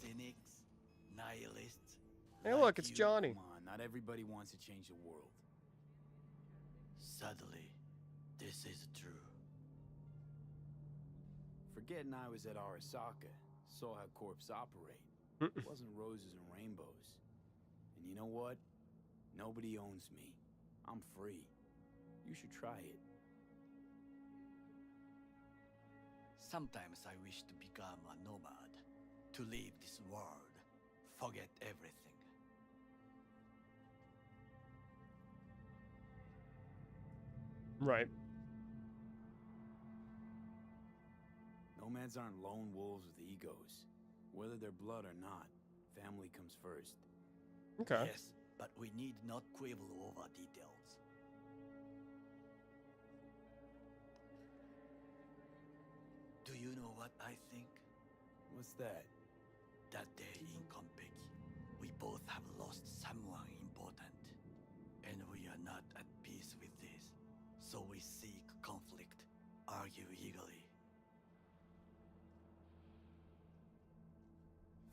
cynics, nihilists. Hey, look, it's Johnny. Come on, not everybody wants to change the world. Sadly, this is true. Forgetting I was at Arasaka, saw how corps operate. It wasn't roses and rainbows. And you know what? Nobody owns me. I'm free. You should try it. Sometimes I wish to become a nomad, to leave this world, forget everything. Right. Nomads aren't lone wolves with egos. Whether they're blood or not, family comes first. Okay. Yes, but we need not quibble over details. Do you know what I think? What's that? That day in Konpeki, we both have lost someone important. And we are not at peace with this. So we seek conflict, argue eagerly.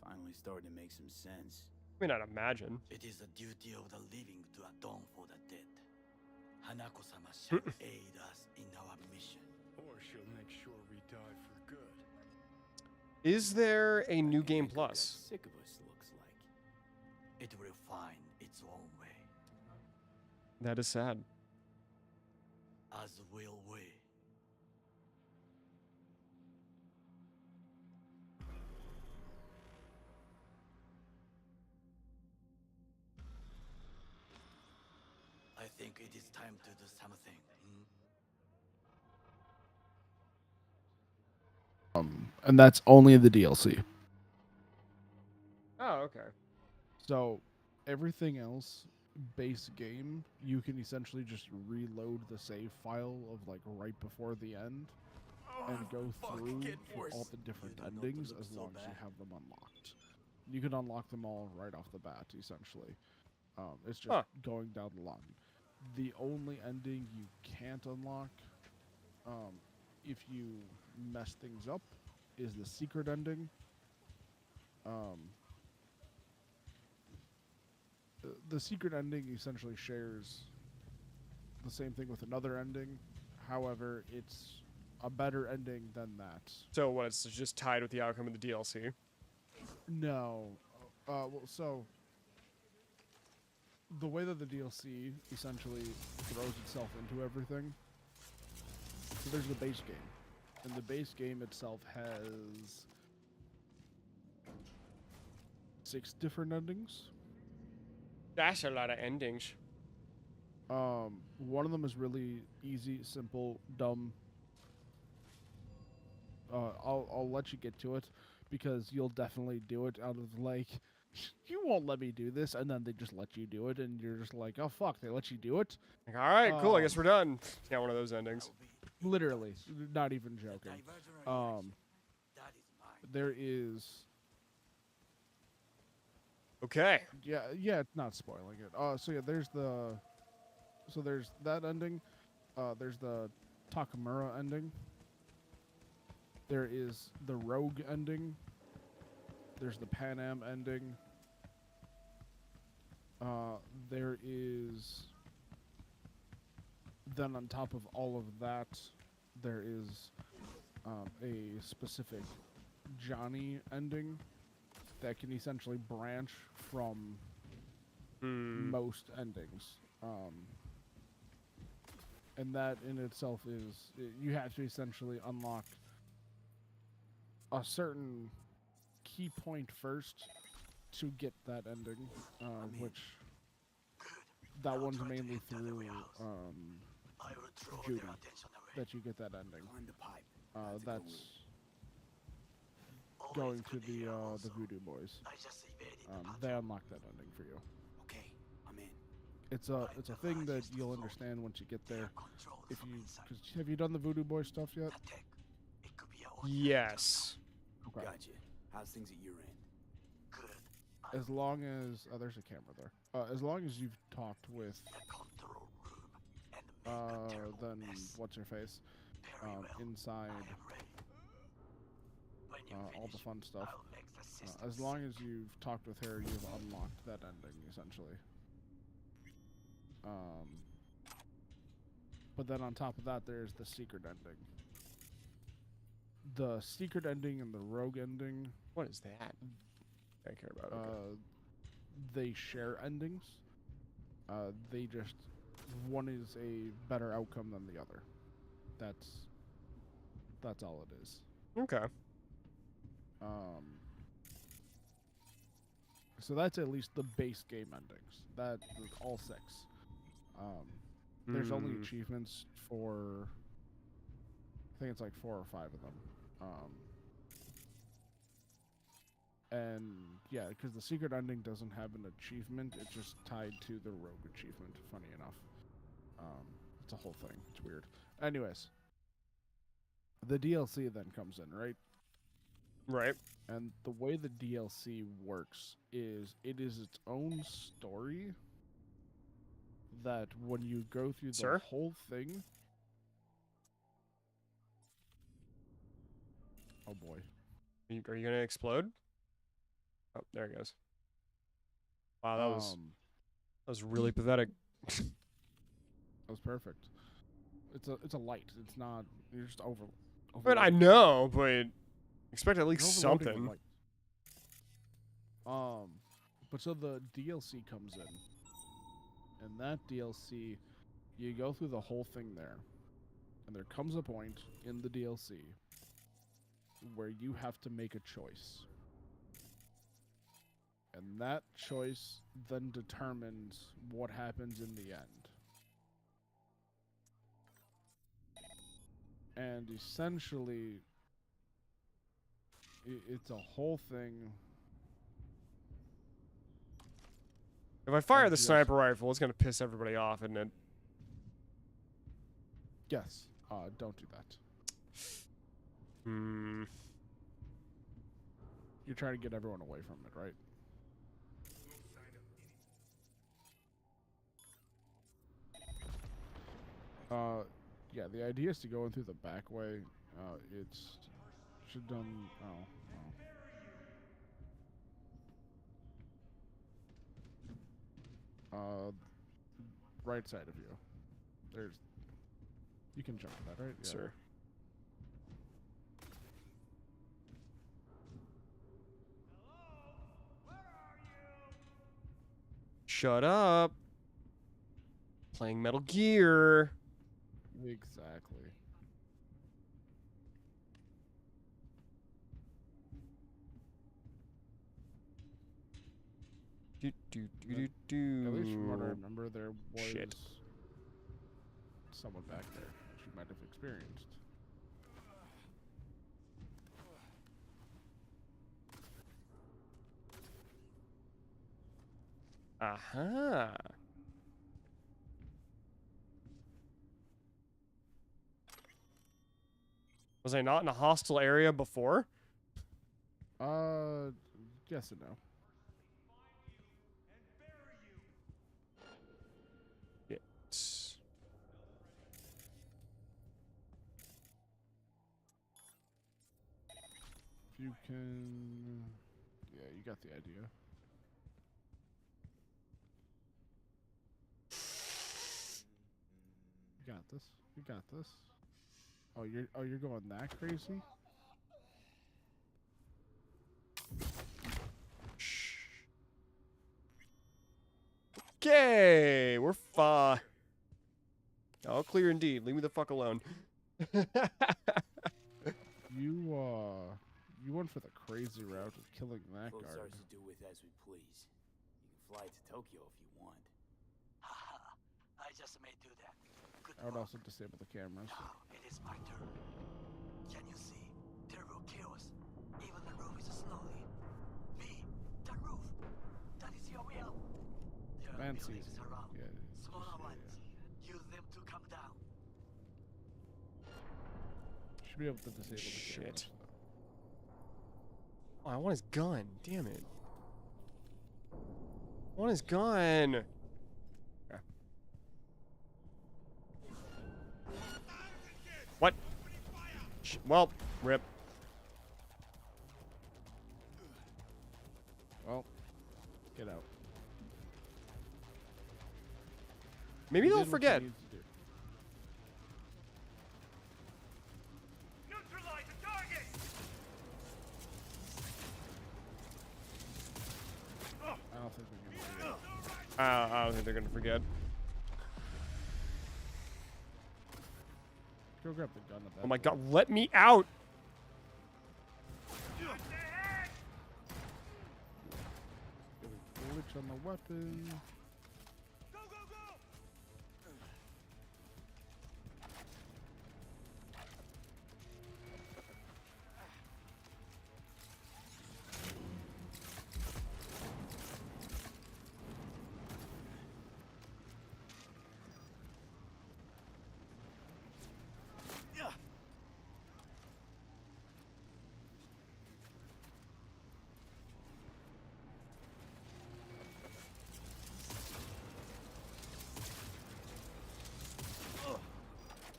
Finally starting to make some sense. I mean, I'd imagine. It is the duty of the living to atone for the dead. Hanako-sama shall aid us in our mission. Or she'll make sure we die for good. Is there a new game plus? Sick of us, looks like. It will find its own way. That is sad. As will we. I think it is time to do something. And that's only the DLC. Oh, okay. So everything else, base game, you can essentially just reload the save file of like right before the end and go through for all the different endings as long as you have them unlocked. You can unlock them all right off the bat, essentially. It's just going down the line. The only ending you can't unlock, if you mess things up, is the secret ending. The secret ending essentially shares the same thing with another ending. However, it's a better ending than that. So what? It's just tied with the outcome of the DLC. No. Well, so the way that the DLC essentially throws itself into everything. So there's the base game. And the base game itself has 6 different endings. That's a lot of endings. One of them is really easy, simple, dumb. I'll let you get to it because you'll definitely do it out of like, you won't let me do this, and then they just let you do it, and you're just like, oh fuck, they let you do it. Like, all right, cool. I guess we're done. Yeah, one of those endings. Literally, not even joking. There is. Okay. Yeah, it's not spoiling it. So yeah, there's that ending. There's the Takamura ending. There is the Rogue ending. There's the Pan Am ending. There is. Then on top of all of that, there is a specific Johnny ending that can essentially branch from most endings. And that in itself is, you have to essentially unlock a certain key point first to get that ending, which that one's mainly through Judy that you get that ending. That's going to the Voodoo Boys. They unlock that ending for you. Okay, I'm in. It's a thing that you'll understand once you get there. If you have you done the Voodoo Boy stuff yet? Yes. Okay. Gotcha. How's things at your end? As long as there's a camera there. As long as you've talked with then what's her face? Inside all the fun stuff. As long as you've talked with her, you've unlocked that ending, essentially. But then on top of that, there's the secret ending. The secret ending and the rogue ending. What is that? I care about it. Okay. They share endings. They just, one is a better outcome than the other. That's all it is. Okay. So that's at least the base game endings. That's all 6. There's only achievements for, I think it's like 4 or 5 of them. And yeah, because the secret ending doesn't have an achievement, it's just tied to the rogue achievement, funny enough. It's a whole thing. It's weird. Anyways, the DLC then comes in, right? Right. And the way the DLC works is it is its own story that when you go through the whole thing... Oh boy. Are you going to explode? Oh, there it goes. Wow, that was really pathetic. That was perfect. It's a light. It's not. You're just over. But I know, but expect at least something. But so the DLC comes in, and that DLC, you go through the whole thing there, and there comes a point in the DLC where you have to make a choice. And that choice then determines what happens in the end. And essentially, it's a whole thing. If I fire the sniper rifle, it's going to piss everybody off, isn't it? Yes. Don't do that. You're trying to get everyone away from it, right? Yeah, the idea is to go in through the back way. It's should done. Right side of you. There's. You can jump to that, right? Yeah. Sir. Shut up. Playing Metal Gear. Exactly. At least from what I remember, there was someone back there which you might have experienced. Aha. Was I not in a hostile area before? Yes and no. Yes. If you can... Yeah, you got the idea. You got this. You got this. Oh, you're going that crazy? Okay, we're fine. All clear indeed. Leave me the fuck alone. You went for the crazy route of killing that Folks guard. ours to do with as we please. You can fly to Tokyo if you want. Haha, I just may do that. Good I would work. also disable the cameras. Now it is my turn. Can you see? Terrible chaos. Even the roof is slowly. V, the roof. That is your will. There are Fancy. buildings around. Yeah, Smaller ones. Use them to come down. Should be able to disable the cameras. Oh, I want his gun. Damn it. I want his gun. Yeah. What? Well, rip. Well, get out. Maybe You they'll did what you forget. needed to do. I don't think they're gonna do it. I don't think they're gonna forget. Go grab the gun at that Oh my point. god, let me out! Glitch on the weapon.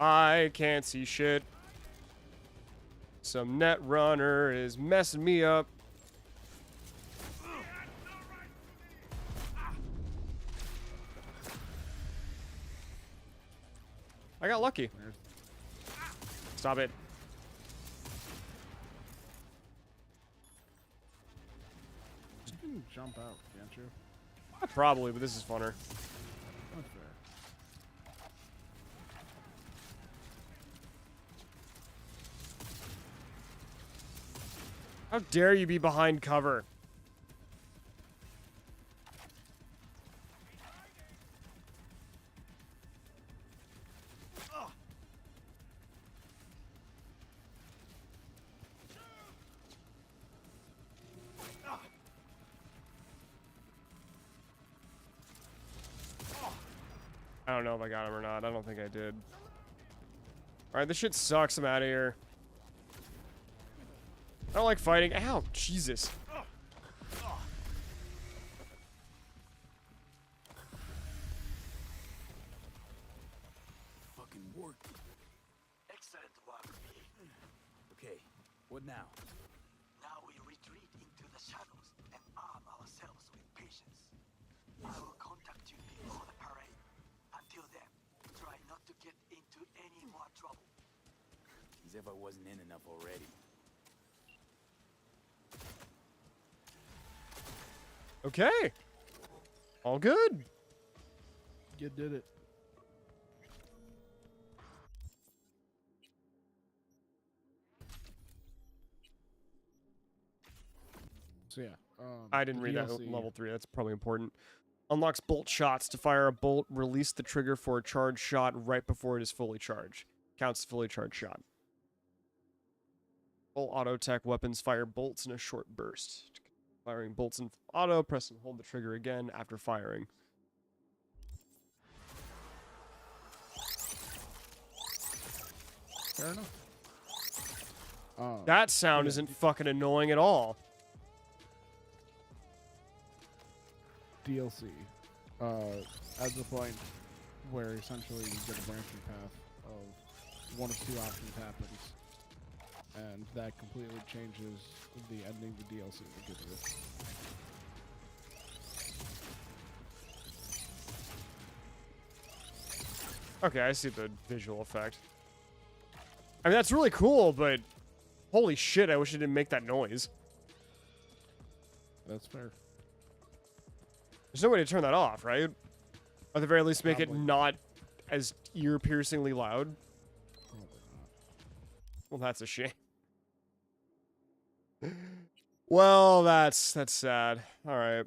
I can't see shit. Some net runner is messing me up. I got lucky. Stop it. You can jump out, can't you? Probably, but this is funner. That's fair. How dare you be behind cover? I don't know if I got him or not. I don't think I did. Alright, this shit sucks. I'm out of here. I don't like fighting. Ow, Jesus. Fucking work. Excellent work. Okay, what now? Now we retreat into the shadows and arm ourselves with patience. I will contact you before the parade. Until then, try not to get into any more trouble. As if I wasn't in enough already. Okay. All good. You did it. So yeah, I didn't the read that DLC level 3. That's probably important. Unlocks bolt shots. To fire a bolt, release the trigger for a charged shot right before it is fully charged. Counts fully charged shot. All auto attack weapons fire bolts in a short burst. Firing bolts in auto, press and hold the trigger again after firing. Fair enough. That sound isn't fucking annoying at all. DLC at the point where essentially you get a branching path of one of two options happens, and that completely changes the ending of the DLC will give you. Okay, I see the visual effect. I mean, that's really cool, but holy shit, I wish it didn't make that noise. That's fair. There's no way to turn that off, right? At the very least, make it Probably. not as ear-piercingly loud. Probably not. Well, that's a shame. Well, that's sad. All right.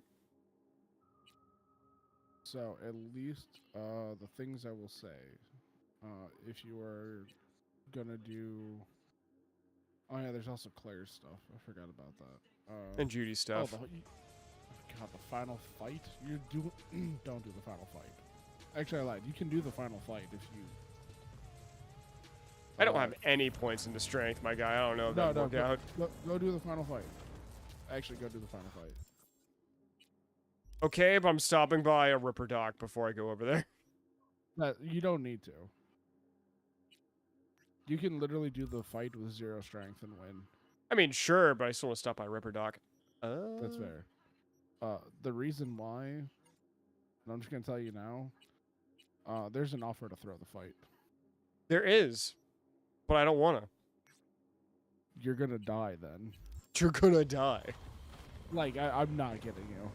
So at least the things I will say, if you are gonna do, oh yeah, there's also Claire's stuff. I forgot about that. And Judy's stuff. Oh, God, the final fight. You do don't do the final fight. Actually, I lied. You can do the final fight if you. I don't have any points into strength, my guy. I don't know if that worked out. Go do the final fight. Actually, go do the final fight. Okay, but I'm stopping by a Ripper Dock before I go over there. You don't need to. You can literally do the fight with 0 strength and win. I mean, sure, but I still want to stop by Ripper Doc. That's fair. The reason why, and I'm just gonna tell you now, there's an offer to throw the fight. There is, but I don't want to. You're gonna die then. You're gonna die. Like, I'm not kidding you.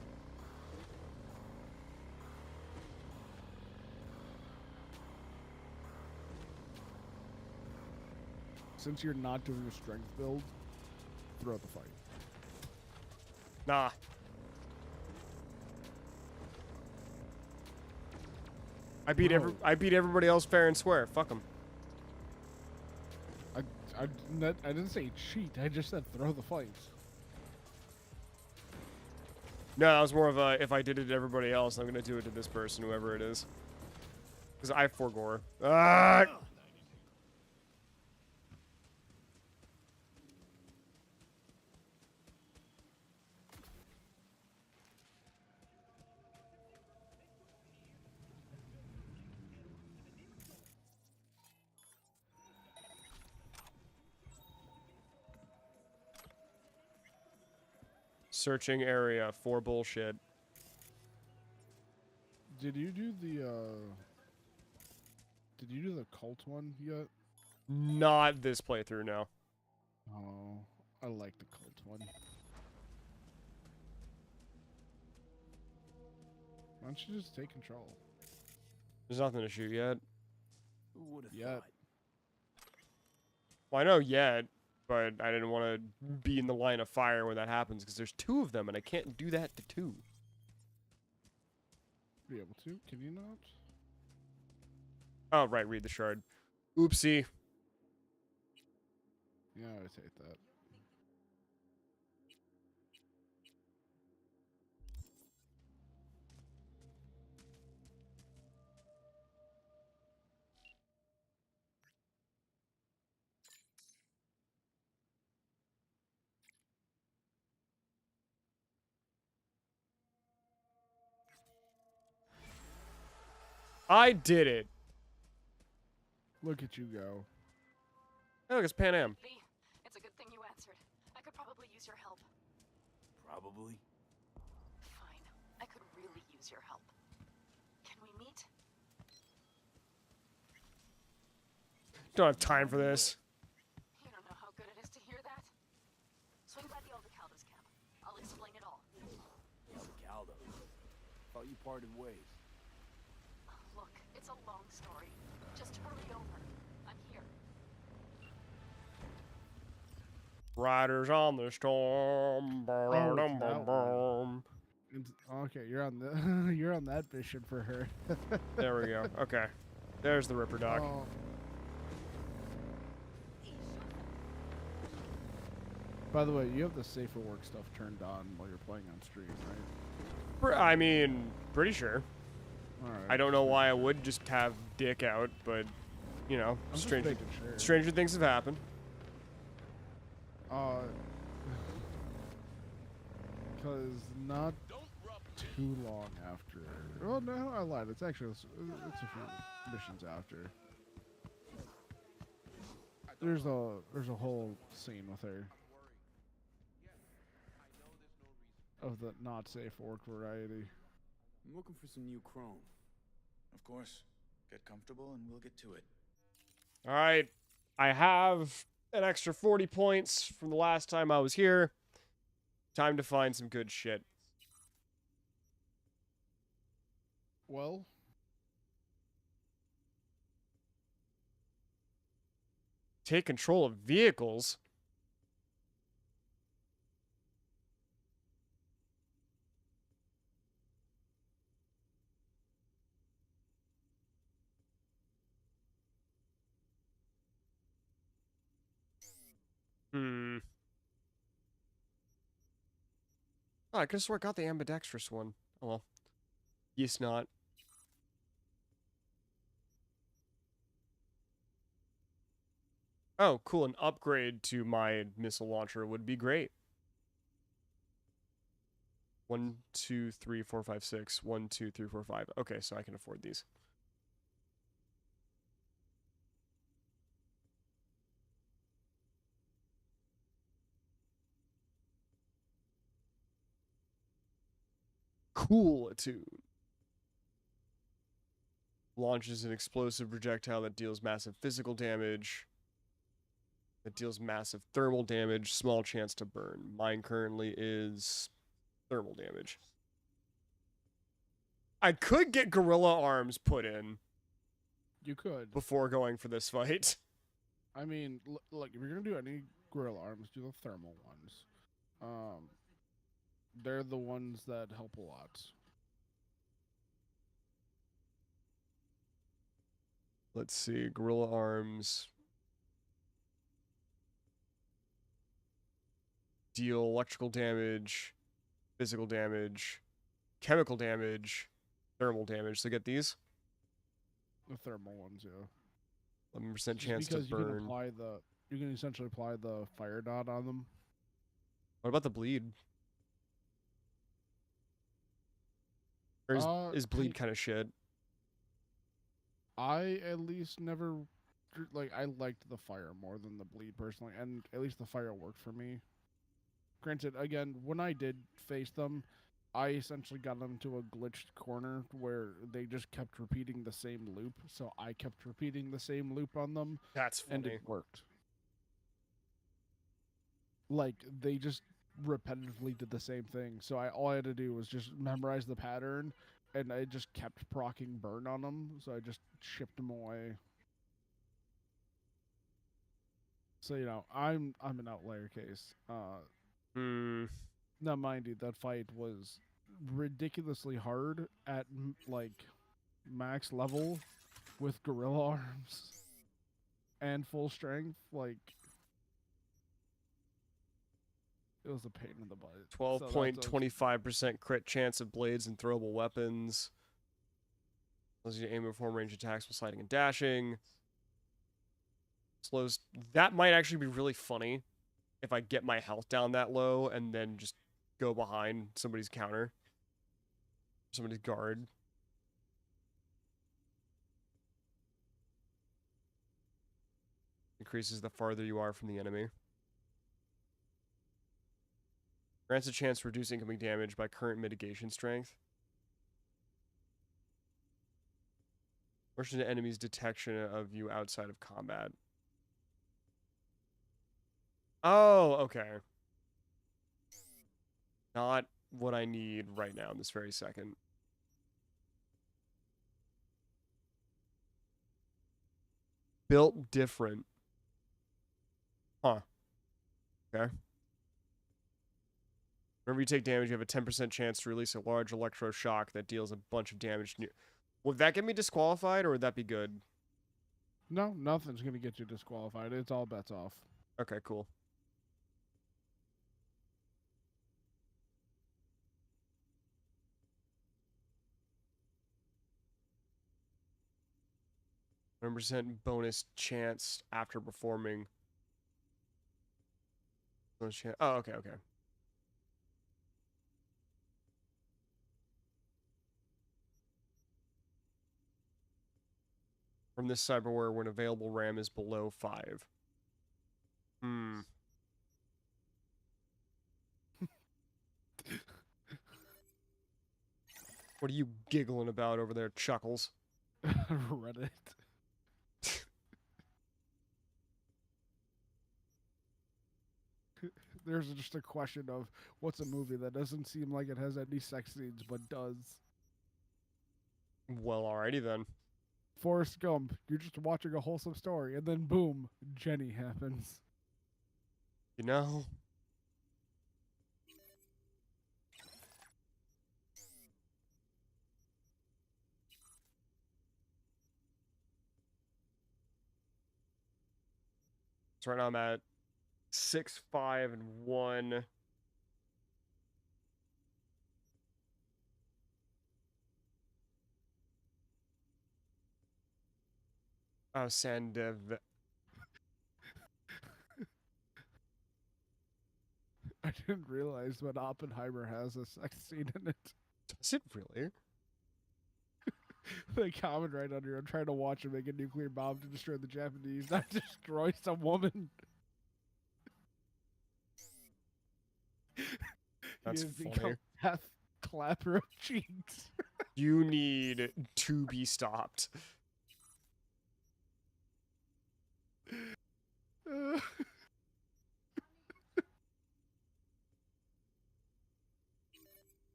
Since you're not doing a strength build, throw the fight. Nah. I beat everybody else fair and square. Fuck them. I didn't say cheat. I just said throw the fight. No, that was more of a, if I did it to everybody else, I'm gonna do it to this person, whoever it is. Because I forgore. Ah! Searching area for bullshit. Did you do the cult one yet? Not this playthrough, no. Oh, I like the cult one. Why don't you just take control? There's nothing to shoot yet. Who would have Yet. thought? Well, I know yet, but I didn't want to be in the line of fire when that happens because there's 2 of them and I can't do that to 2. Be able to? Can you not? Oh, right, read the shard. Oopsie. Yeah, I take that. I did it. Look at you go. Oh, look, it's Pan Am. Lee, it's a good thing you answered. I could probably use your help. Probably. Fine. I could really use your help. Can we meet? Don't have time for this. You don't know how good it is to hear that. Swing by the Aldecaldos camp. I'll explain it all. Caldo. Thought you parted ways. Look, it's a long story. Just hurry over. I'm here. Riders on the storm. Okay, you're on the you're on that mission for her. There we go. Okay. There's the Ripper Doc. Oh. By the way, you have the safer work stuff turned on while you're playing on stream, right? I mean, pretty sure. Alright. I don't know why I would just have dick out, but, you know, I'm just stranger, making sure. stranger things have happened. Because not too long after. Oh no, I lied. It's actually it's a few missions after. There's a whole scene with her of the not safe for work variety. I'm looking for some new chrome. Of course. Get comfortable and we'll get to it. All right. I have an extra 40 points from the last time I was here. Time to find some good shit. Well, take control of vehicles. Oh, I could have sworn I got the ambidextrous one. Oh well. Yes, not. Oh, cool. An upgrade to my missile launcher would be great. 1, 2, 3, 4, 5, 6. 1, 2, 3, 4, 5. Okay, so I can afford these. Coolitude. Launches an explosive projectile that deals massive physical damage. That deals massive thermal damage. Small chance to burn. Mine currently is thermal damage. I could get gorilla arms put in. You could. Before going for this fight. I mean, look, if you're gonna do any gorilla arms, do the thermal ones. They're the ones that help a lot. Let's see, gorilla arms. Deal electrical damage, physical damage, chemical damage, thermal damage. So get these. The thermal ones, yeah. 11% chance to because burn. You can essentially apply the fire dot on them. What about the bleed? Or is bleed kind of shit? I at least never I liked the fire more than the bleed personally, and at least the fire worked for me. Granted, again, when I did face them, I essentially got them into a glitched corner where they just kept repeating the same loop, so I kept repeating the same loop on them. That's funny. And it worked. Like, they just repetitively did the same thing, so all I had to do was just memorize the pattern, and I just kept proccing burn on them, so I just shipped them away. So, you know, I'm an outlier case. Now, mind you, that fight was ridiculously hard at, like, max level with gorilla arms and full strength. Like, it was a pain in the butt. 12.25% crit chance of blades and throwable weapons. Allows you to aim and perform range attacks while sliding and dashing. Slows. That might actually be really funny if I get my health down that low and then just go behind somebody's counter. Somebody's guard. Increases the farther you are from the enemy. Grants a chance to reduce incoming damage by current mitigation strength. Portion to enemies' detection of you outside of combat. Oh, okay. Not what I need right now in this very second. Built different. Huh. Okay. Whenever you take damage, you have a 10% chance to release a large electroshock that deals a bunch of damage. Would that get me disqualified, or would that be good? No, nothing's going to get you disqualified. It's all bets off. Okay, cool. %, bonus chance after performing. Bonus chance. Oh, okay, okay. From this cyberware when available RAM is below 5. What are you giggling about over there, Chuckles? Reddit. There's just a question of what's a movie that doesn't seem like it has any sex scenes but does. Well, alrighty then. Forrest Gump, you're just watching a wholesome story, and then boom, Jenny happens. You know? So right now I'm at 6, 5, and 1. Oh, Sandev. I didn't realize that Oppenheimer has a sex scene in it. Does it really? They comment right under, I'm trying to watch him make a nuclear bomb to destroy the Japanese, not destroy some woman. That's He has funny. become death clap her cheeks. You need to be stopped.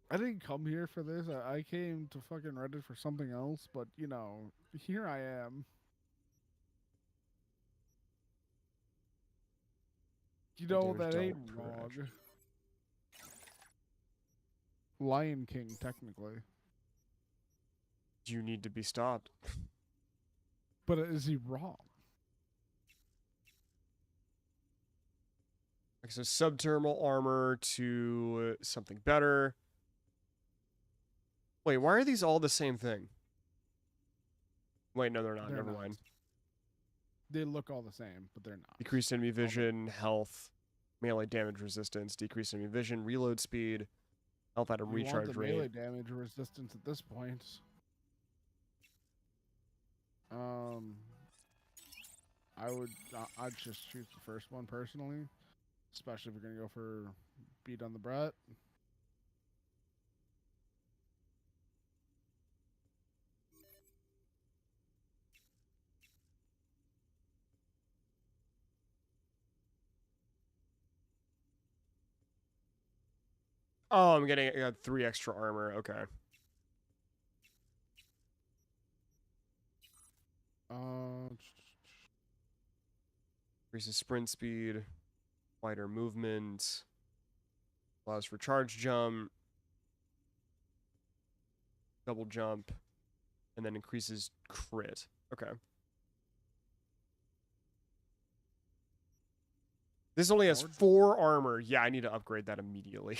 I didn't come here for this. I came to fucking Reddit for something else, but you know, here I am. You know, Damage that ain't dealt per wrong. action. Lion King, technically. You need to be stopped. But is he wrong? Okay, so subthermal armor to something better. Wait, why are these all the same thing? Wait, no, they're not. They're Never not. mind. They look all the same, but they're not. Decreased enemy vision, health, melee damage resistance, decreased enemy vision, reload speed, health item You recharge want the rate. melee damage resistance at this point. I'd just choose the first one personally, especially if you're gonna go for beat on the Brett. Oh, I'm getting 3 extra armor. Okay. Increases sprint speed, wider movement, allows for charge jump, double jump, and then increases crit. Okay. This only has 4 armor. Yeah, I need to upgrade that immediately.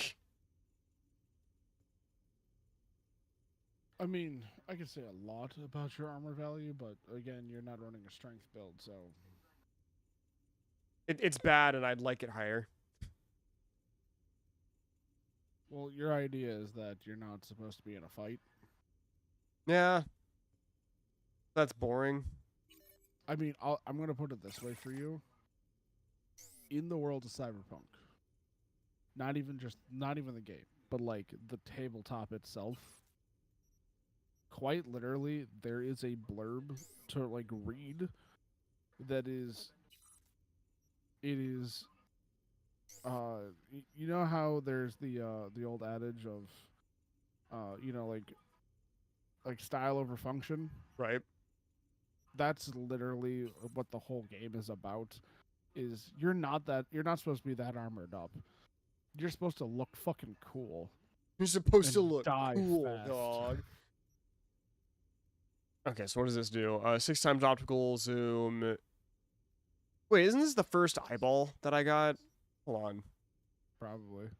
I mean, I could say a lot about your armor value, but again, you're not running a strength build, so It's bad, and I'd like it higher. well, your idea is that you're not supposed to be in a fight. Yeah. That's boring. I mean, I'm going to put it this way for you. In the world of Cyberpunk, not even the game, but like the tabletop itself, quite literally, there is a blurb to like read that is, it is, you know how there's the old adage of, you know, like style over function? Right. That's literally what the whole game is about. Is you're not supposed to be that armored up. You're supposed to look fucking cool. You're supposed to and look die cool, fast. dog. Okay, so what does this do? 6 times optical zoom. Wait, isn't this the first eyeball that I got? Hold on. Probably.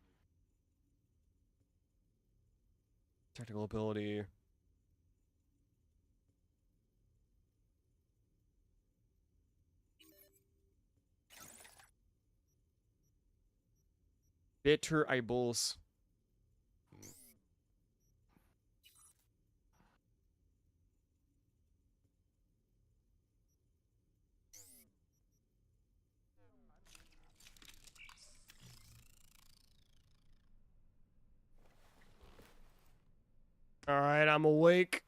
Technical ability. Bitter eyeballs. All right, I'm awake.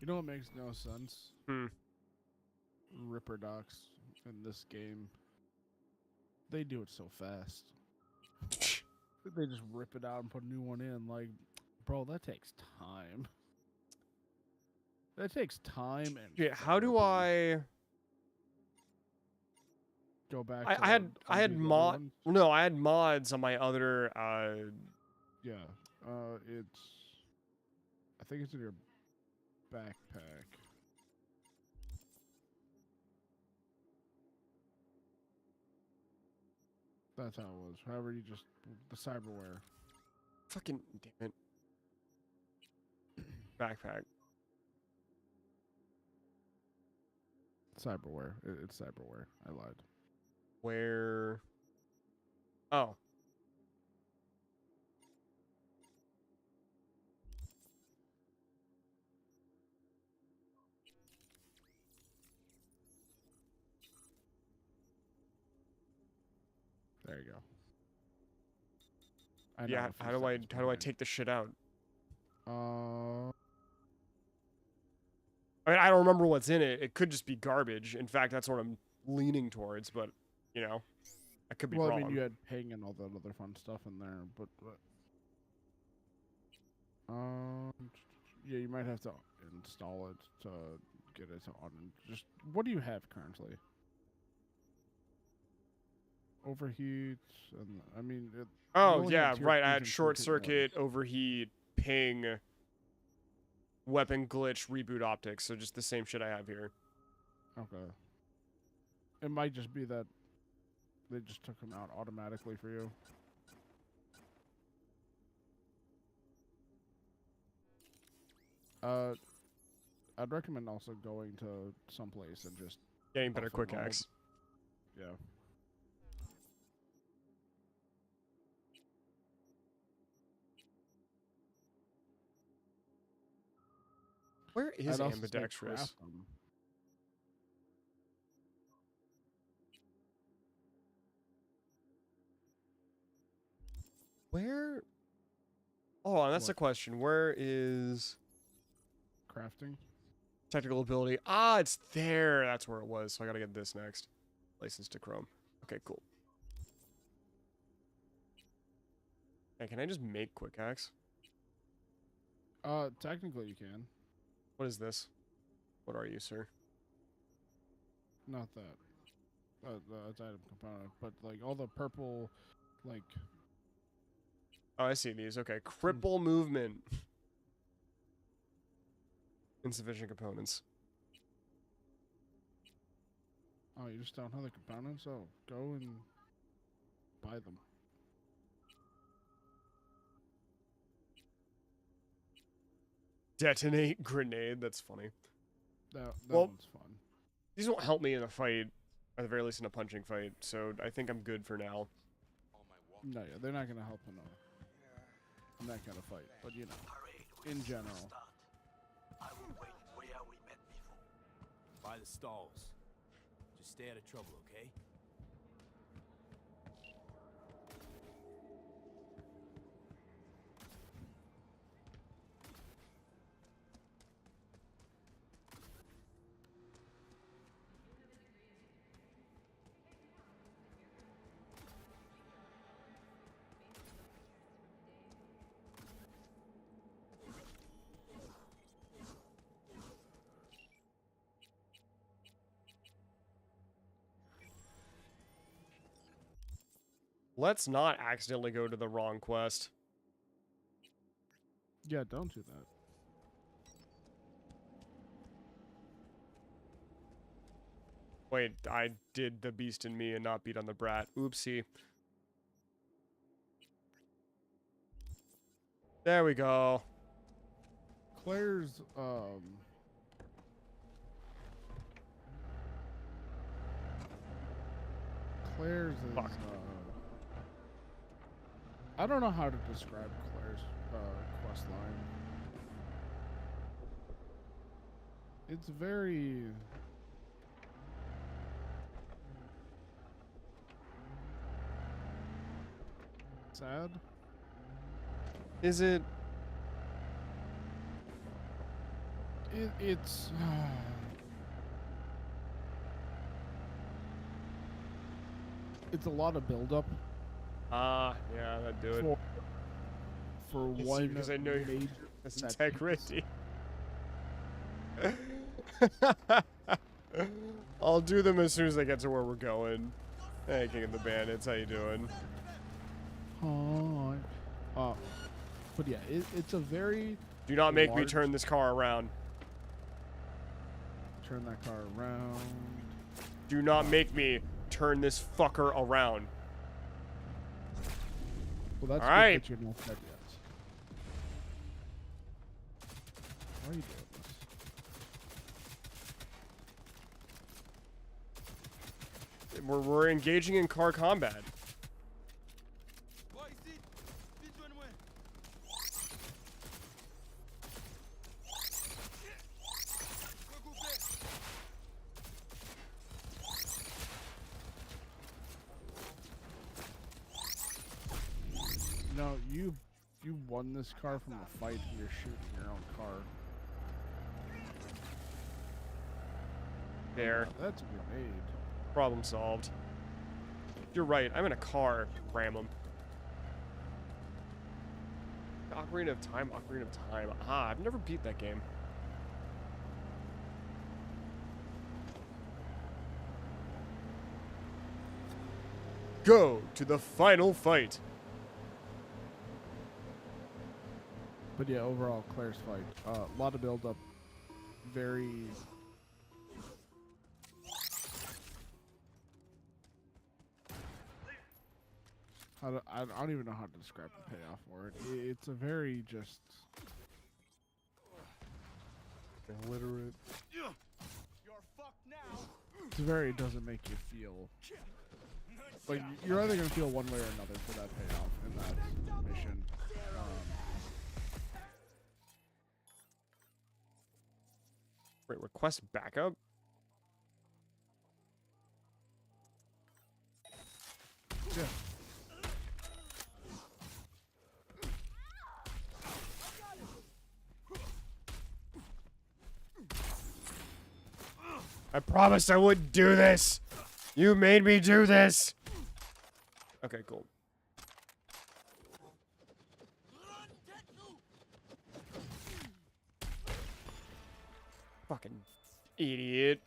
You know what makes no sense? Hmm. Ripper docs in this game. They do it so fast. They just rip it out and put a new one in. Like, bro, that takes time. That takes time and. Yeah, how do I go back? I had mod. No, I had mods on my other. Yeah. It's. I think it's in your backpack. That's how it was. However, you just the cyberware. Fucking damn it. Backpack. Cyberware. It's cyberware. I lied. Where? Oh. There you go. I know Yeah, a few how do I seconds behind. take the shit out? Uh, I mean, I don't remember what's in it. It could just be garbage. In fact, that's what I'm leaning towards, but, you know, I could be well, wrong. I mean, you had ping and all that other fun stuff in there, but yeah, you might have to install it to get it to on. Just what do you have currently? Overheat, and I mean, you Oh, only yeah, have tier right. I 3s had and short tier 2 weapons. circuit, overheat, ping, weapon glitch, reboot optics. So just the same shit I have here. Okay. It might just be that they just took them out automatically for you. I'd recommend also going to someplace and just Getting better buffing quick all of- hacks. Yeah. Where is I'd also say ambidextrous? craft them. Where? Hold on, that's the What? question. Where is Crafting? technical ability? Ah, it's there. That's where it was. So I gotta get this next. License to Chrome. Okay, cool. Hey, can I just make quick hacks? Technically you can. What is this? What are you, sir? Not that. It's item component, but like all the purple, like Oh, I see these. Okay, cripple movement. Insufficient components. oh, you just don't have the components. Oh, go and buy them. Detonate grenade. That's funny. That Well, one's fun. These won't help me in a fight, at the very least in a punching fight. So I think I'm good for now. No, yeah, they're not gonna help in that kind of fight. But you know, in general. I will wait where we met before. By the stalls. Just stay out of trouble, okay? Let's not accidentally go to the wrong quest. Yeah, don't do that. Wait, I did the beast in me and not beat on the brat. Oopsie. There we go. Claire's Claire's is I don't know how to describe Claire's quest line. It's very sad. Is it? It's it's a lot of buildup. Yeah, that'd do it. For It's one because I know major that's set integrity. I'll do them as soon as I get to where we're going. Hey, King of the Bandits, how you doing? Hi. But yeah, it's a very Do not make me large- turn this car around. Turn that car around. Do not make me turn this fucker around. Well, that's All good right. that you're not dead yet. Why are you doing this? We're engaging in car combat. No, you won this car from a fight. And you're shooting your own car. There. That's a grenade. Problem solved. You're right. I'm in a car. Ram him. Ocarina of Time. Ocarina of Time. Ah, I've never beat that game. Go to the final fight. But yeah, overall, Claire's fight. A lot of build up. Very. I don't even know how to describe the payoff for it. It's a very just illiterate. It's very, it doesn't make you feel. Like, you're either going to feel one way or another for that payoff in that mission. Wait, request backup? Yeah. I promised I wouldn't do this. You made me do this. Okay, cool. Fucking idiot.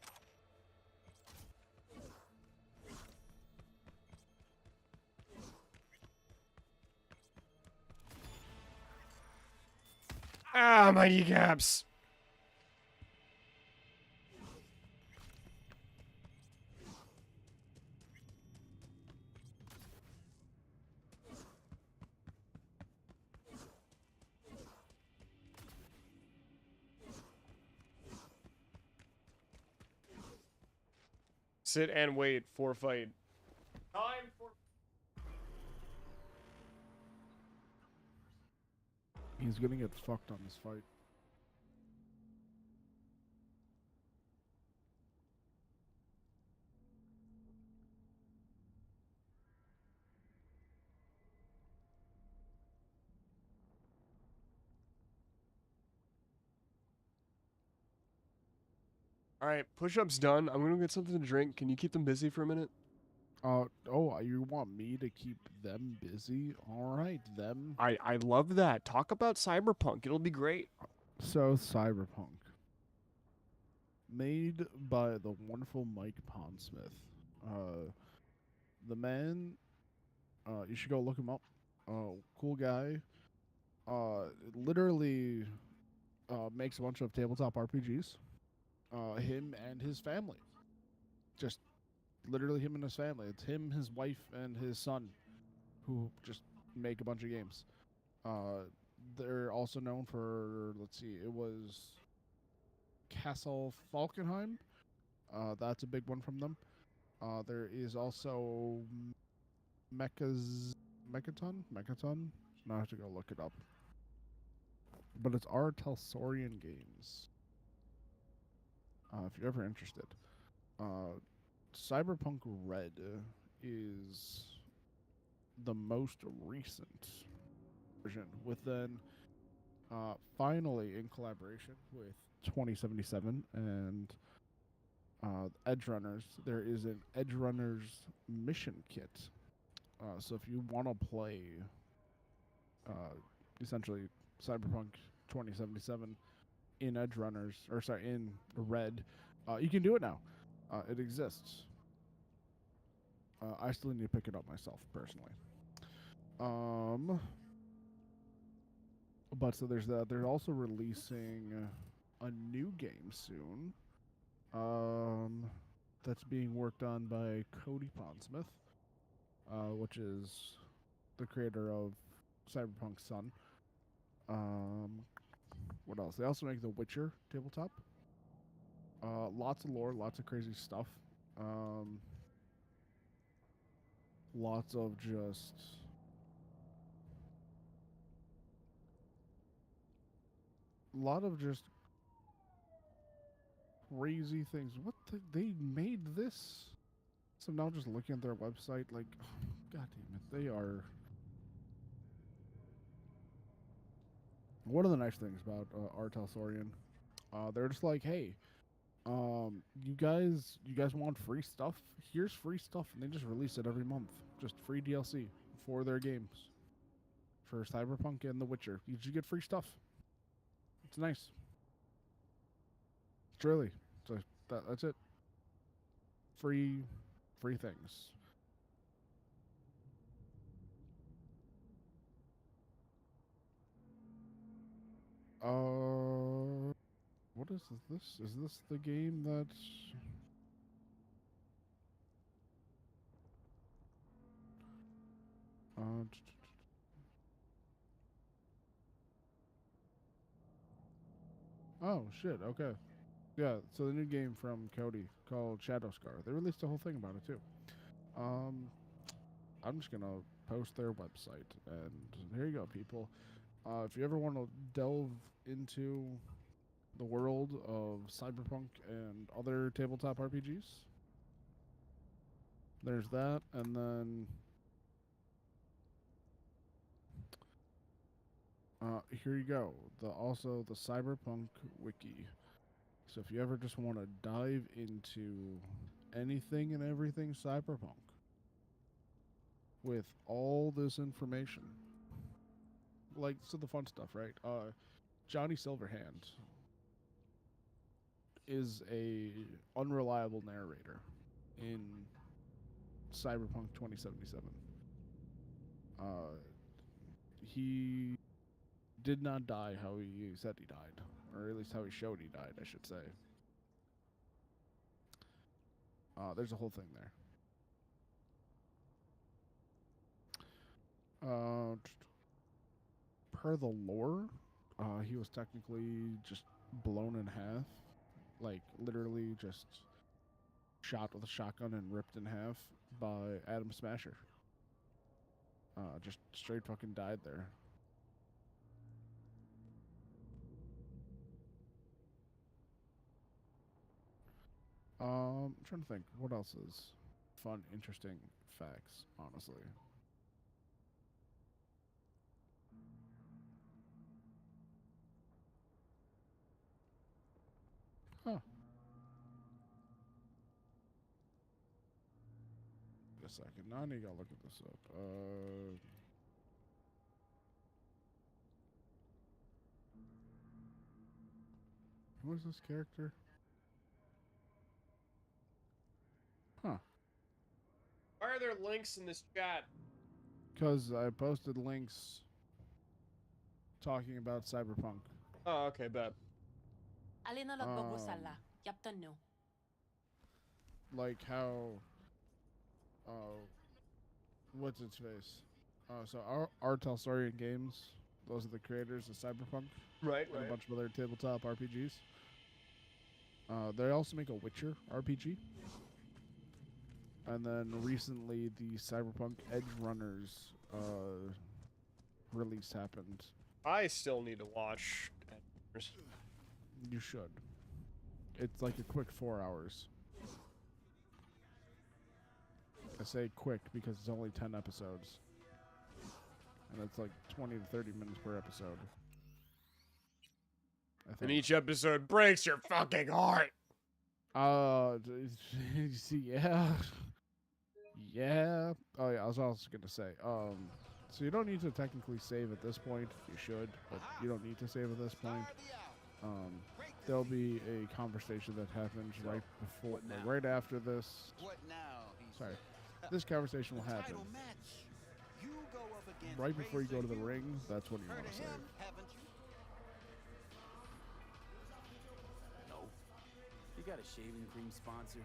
Ah, my kneecaps. Sit and wait for fight. Time for. He's gonna get fucked on this fight. All right, push-ups done. I'm gonna get something to drink. Can you keep them busy for a minute? Oh, you want me to keep them busy? All right, them. I love that. Talk about Cyberpunk. It'll be great. So, Cyberpunk. Made by the wonderful Mike Pondsmith. The man, you should go look him up. Cool guy. Literally makes a bunch of tabletop RPGs. Him and his family. Just literally him and his family. It's him, his wife, and his son who just make a bunch of games. They're also known for, let's see, it was Castle Falkenheim. That's a big one from them. There is also Mechaton? Now I have to go look it up. But it's our Telsorian Games. If you're ever interested. Cyberpunk Red is the most recent version within finally in collaboration with 2077 and Edgerunners. There is an Edgerunners mission kit. So if you want to play essentially Cyberpunk 2077 in Edgerunners, or sorry, in Red, you can do it now. It exists. I still need to pick it up myself, personally. But so there's that. They're also releasing a new game soon. That's being worked on by Cody Pondsmith, which is the creator of Cyberpunk Sun. What else? They also make The Witcher tabletop. Lots of lore, lots of crazy stuff. Lots of just crazy things. What they made this? So now just looking at their website, like, oh, god damn it, they are one of the nice things about Artel Saurian, they're just like, hey, you guys want free stuff? Here's free stuff, and they just release it every month. Just free DLC for their games. For Cyberpunk and The Witcher, you just get free stuff. It's nice. It's really, so that's it. Free things. What is this? Is this the game that's... Oh, shit, okay. Yeah, so the new game from Cody called Shadow Scar. They released a whole thing about it, too. I'm just gonna post their website, and here you go, people. If you ever want to delve into the world of Cyberpunk and other tabletop RPGs, there's that, and then here you go. Also the Cyberpunk wiki. So if you ever just want to dive into anything and everything Cyberpunk with all this information, like, so the fun stuff, right? Johnny Silverhand is a unreliable narrator in Cyberpunk 2077. He did not die how he said he died, or at least how he showed he died, I should say. There's a whole thing there. Per the lore, he was technically just blown in half. Like, literally just shot with a shotgun and ripped in half by Adam Smasher. Just straight fucking died there. I'm trying to think, what else is fun, interesting facts, honestly. Huh. Wait a second. Now I need to look at this up. Who is this character? Huh. Why are there links in this chat? Because I posted links talking about Cyberpunk. Oh, okay, bet. Like how, what's its face? So Artel Saurian Games, those are the creators of Cyberpunk. Right, and a bunch of other tabletop RPGs. They also make a Witcher RPG. And then recently the Cyberpunk Edge Runners release happened. I still need to watch. You should. It's like a quick 4 hours. I say quick because it's only 10 episodes. And it's like 20 to 30 minutes per episode. And each episode breaks your fucking heart. Yeah. Yeah. Oh yeah, I was also gonna say, so you don't need to technically save at this point. You should, but you don't need to save at this point. There'll be a conversation that happens right before, right after this. Sorry, this conversation will happen right before you go to the ring. That's when you want to save. No. You got a shaving cream sponsor?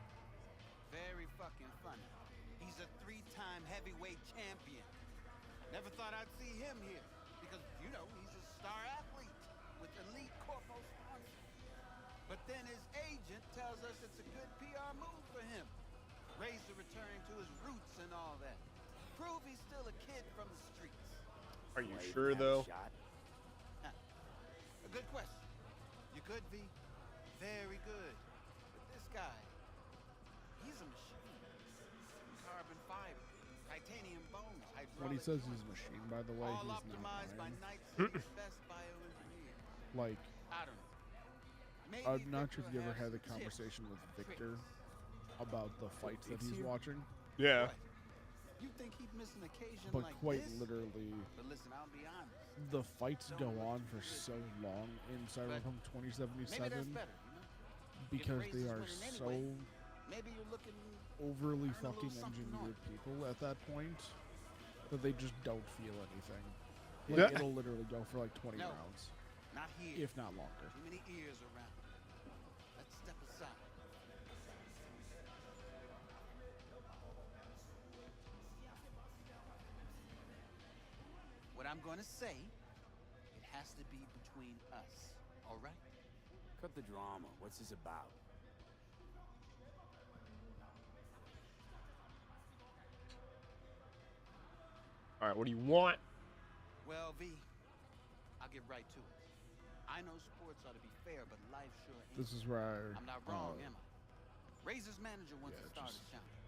Very fucking funny. He's a 3-time heavyweight champion. Never thought I'd see him here because, you know, he's a star athlete with elite corpo sponsor. But then his agent tells us it's a good PR move for him. Razor returning to his roots and all that. Prove he's still a kid from the streets. Are you sure, though? A good question. You could be very good. But this guy, he's a machine. Carbon fiber, titanium bones, When he says he's a machine, by the way, he's not. optimized by Night City's best bioengineers. Like, I don't know. Maybe I'm not sure Victor if you ever has had a some conversation tips, with Victor about the fights that Vic's he's here? watching, Yeah. You think he'd miss an occasion but like quite this? literally, But listen, I'll be honest. the fights go on for so long in Cyberpunk Maybe 2077 that's better, you know? because they are Raises so winning anyway. Maybe you're looking overly earn a little fucking something engineered on. people at that point that they just don't feel anything. Yeah. Like, it'll literally go for like 20 No. rounds, not here. if not longer. Too many ears around. Let's step aside. What I'm gonna say, it has to be between us, all right? Cut the drama. What's this about? All right, what do you want? Well, V, I'll get right to it. I know sports ought to be fair, but life sure ain't. This is where I'm not wrong, am I? Razor's manager wants to start a challenge.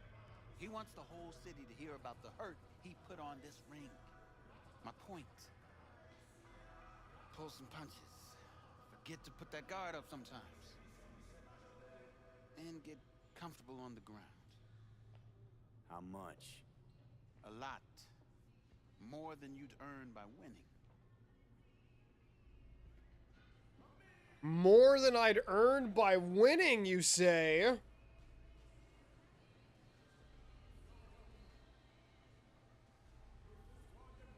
He wants the whole city to hear about the hurt he put on this ring. My point. Pull some punches. Forget to put that guard up sometimes. And get comfortable on the ground. How much? A lot. More than you'd earn by winning. More than I'd earned by winning, you say?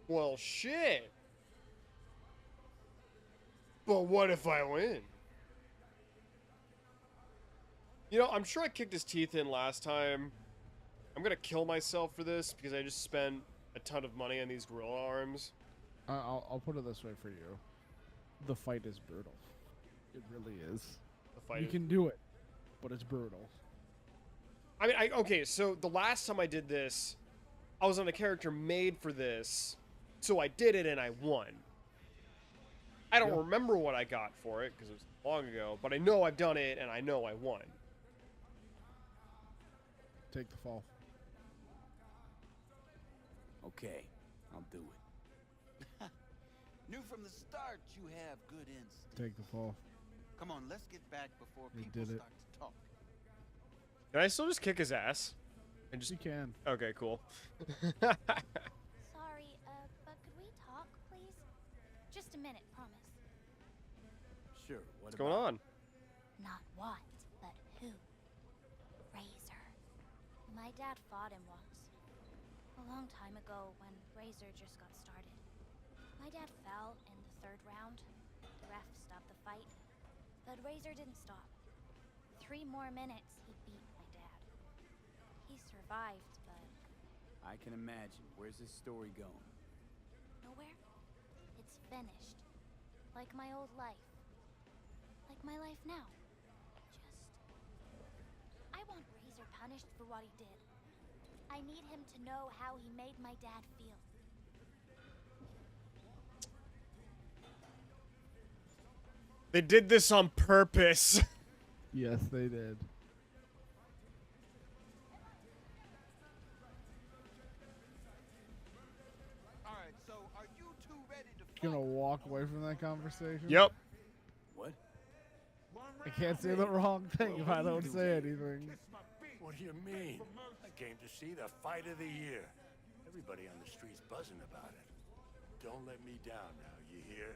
Well, shit. But what if I win? You know, I'm sure I kicked his teeth in last time. I'm gonna kill myself for this because I just spent a ton of money on these gorilla arms. I'll put it this way for you. The fight is brutal. It really is. The fight You is- can do it, but it's brutal. I mean, okay, so the last time I did this, I was on a character made for this, so I did it and I won. I don't remember what I got for it, because it was long ago, but I know I've done it and I know I won. Take the fall. Okay, I'll do it. Knew from the start you have good instincts. Take the fall. Come on, let's get back before You people did it. start to talk. Can I still just kick his ass? And just You can. Okay, cool. Sorry, but could we talk, please? Just a minute, promise. Sure, What's going on? Not what, but who. Razor. My dad fought him once. A long time ago when Razor just got started. My dad fell in the third round. The ref stopped the fight. But Razor didn't stop. 3 more minutes, he beat my dad. He survived, but I can imagine. Where's this story going? nowhere. It's finished. Like my old life. Like my life now. I want Razor punished for what he did. I need him to know how he made my dad feel. They did this on purpose. Yes, they did. Alright, so are you two ready to Gonna walk away from that conversation? Yep. What? I can't say the wrong thing if I don't say anything. What do you mean? I came to see the fight of the year. Everybody on the street's buzzing about it. Don't let me down now, you hear?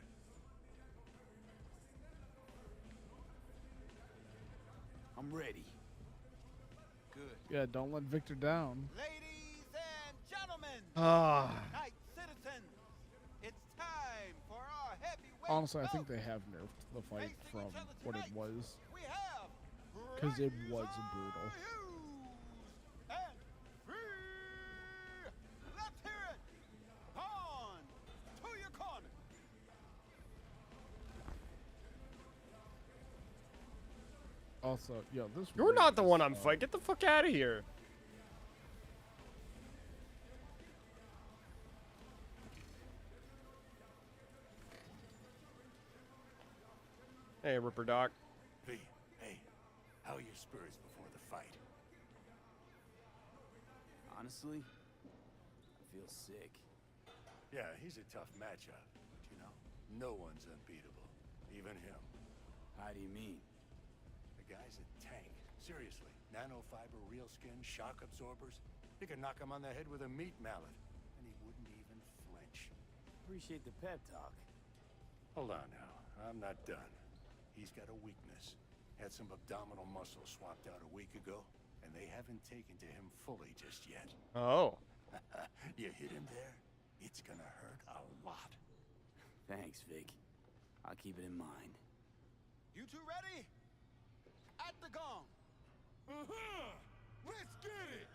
I'm ready. Good. Yeah, don't let Victor down. Ladies and gentlemen, Ah. night citizens, it's time for our heavyweight Honestly, I bout. think they have nerfed the fight from what it was. We have Because it was brutal. and free. Let's hear it. On to your corner. Also, yo, this You're ring not the is, one I'm fighting. Get the fuck out of here. Hey, Ripper Doc. V, hey, how are your spirits before the fight? Honestly, I feel sick. Yeah, he's a tough matchup, but you know, no one's unbeatable. Even him. How do you mean? The guy's a tank. Seriously. Nanofiber, real skin, shock absorbers. You could knock him on the head with a meat mallet, and he wouldn't even flinch. Appreciate the pep talk. Hold on now. I'm not done. He's got a weakness. Had some abdominal muscle swapped out a week ago, and they haven't taken to him fully just yet. Oh. You hit him there, it's gonna hurt a lot. Thanks, Vic. I'll keep it in mind. You two ready? At the gong. Let's get it.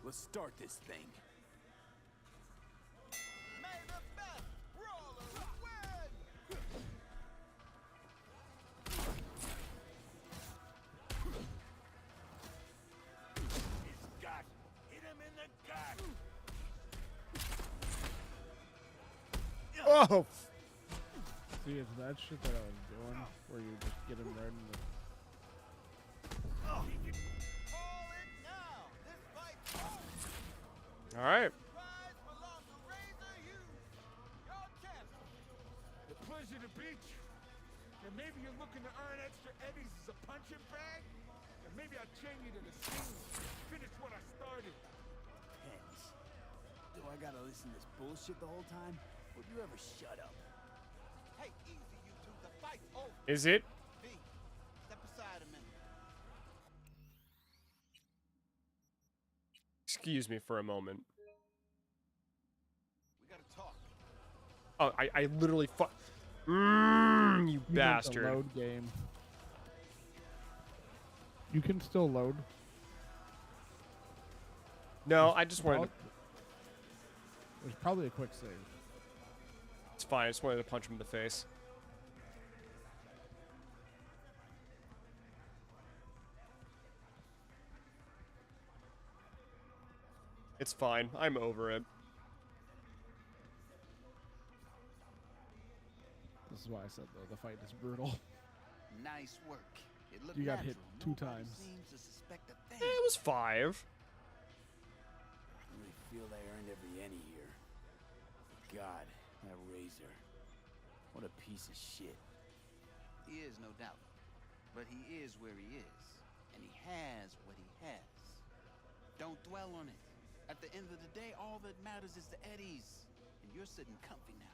Let's start this thing. May the best brawler win. His gut. Hit him in the gut. Oh. See, it's that shit that I was doing, where you just get him right in the. All right. The pleasure to beat you. And maybe you're looking to earn extra eddies as a punching bag? And maybe I'll chain you to the scene. Finish what I started. Depends. Do I gotta listen to this bullshit the whole time? Would you ever shut up? Hey, easy, you two. The fight's over. Is it? V, step aside a minute. Excuse me for a moment. We gotta talk. Oh, I literally you You got the bastard. load game. You can still load. No, I just wanted to... There's probably a quick save. It's fine, I just wanted to punch him in the face. It's fine, I'm over it. This is why I said, though, the fight is brutal. Nice work. It looked You got hit natural. 2 Nobody times. seems to suspect a thing. It was 5. I really feel they earned every penny here. God, that Razor. What a piece of shit. He is, no doubt. But he is where he is. And he has what he has. Don't dwell on it. At the end of the day, all that matters is the eddies. And you're sitting comfy now.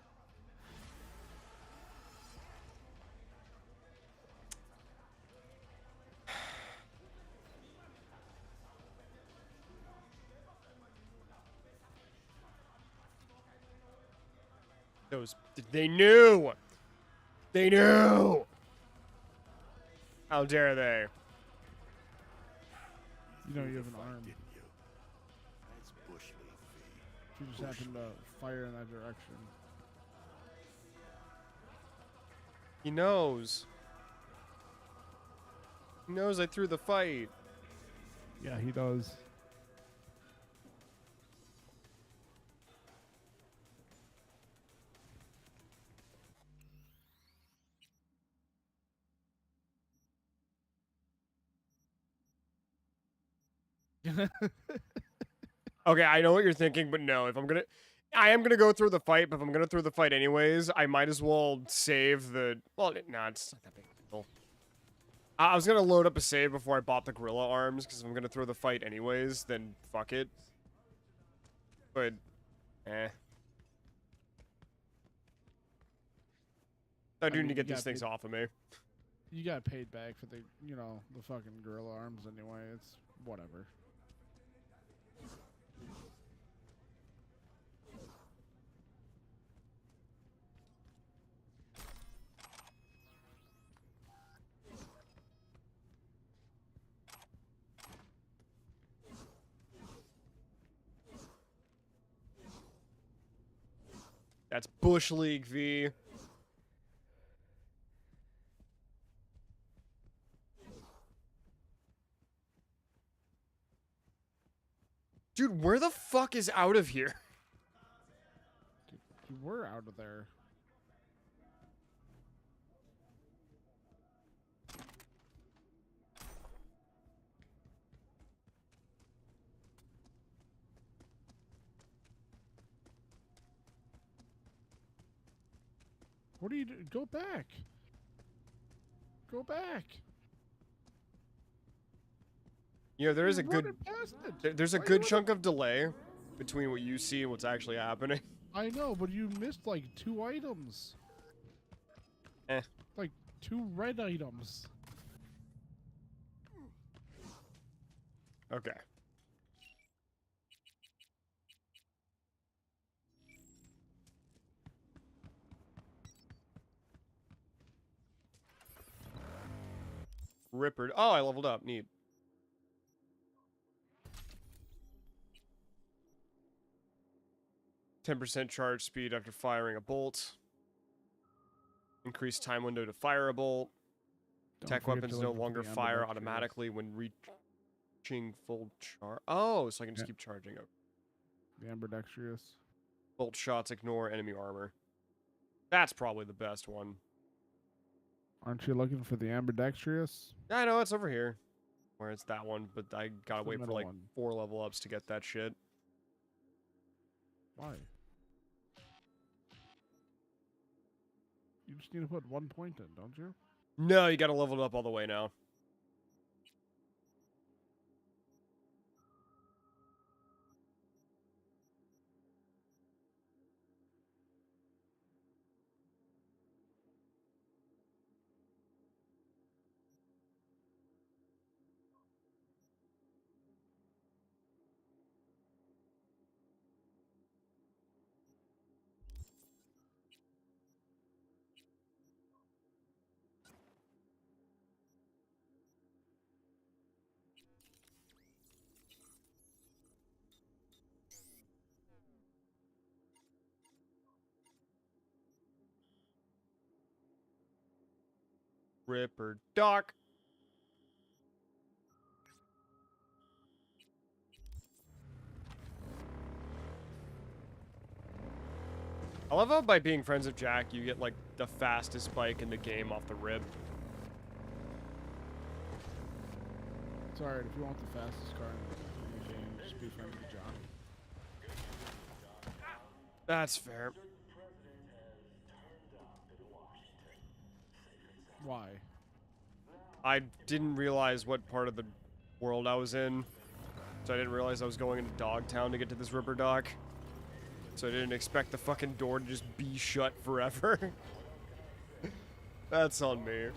They knew! They knew! How dare they? You know you have an arm. That's Bush League. You just happen to fire in that direction. He knows. He knows I threw the fight. Yeah, he does. Okay, I know what you're thinking, but no, I am gonna go through the fight, but if I'm gonna through the fight anyways, I might as well save the, well, no, it's not that big of a deal. I was gonna load up a save before I bought the gorilla arms, because if I'm gonna throw the fight anyways, then fuck it. But, I do mean, need to get you these got things paid- off of me. You got paid back for the, the fucking gorilla arms anyway. It's whatever. That's Bush League V. Dude, where the fuck is out of here? You were out of there. What are you doing? Go back. Go back. You know, there is a You're good running past it. there's a Why good you chunk of delay between what you see and what's actually happening. I know, but you missed like 2 items. Eh. Like 2 red items. Okay. Ripper. Oh, I leveled up. Neat. %10 charge speed after firing a bolt. Increased time window to fire a bolt. Don't Attack forget weapons to no look at longer the fire ambidextrous. automatically when reaching full charge. Oh, so I can just keep charging up. The ambidextrous. Bolt shots ignore enemy armor. That's probably the best one. Aren't you looking for the ambidextrous? I know, it's over here. Where it's that one, but I gotta The wait for middle like one. 4 level ups to get that shit. Why? You just need to put 1 point in, don't you? No, you gotta level it up all the way now. Ripper Doc. I love how by being friends with Jack, you get like the fastest bike in the game off the rib. It's alright, if you want the fastest car in the game, just be friends with John. That's fair. Why? I didn't realize what part of the world I was in. So I didn't realize I was going into Dogtown to get to this Ripper Dock. So I didn't expect the fucking door to just be shut forever. That's on me.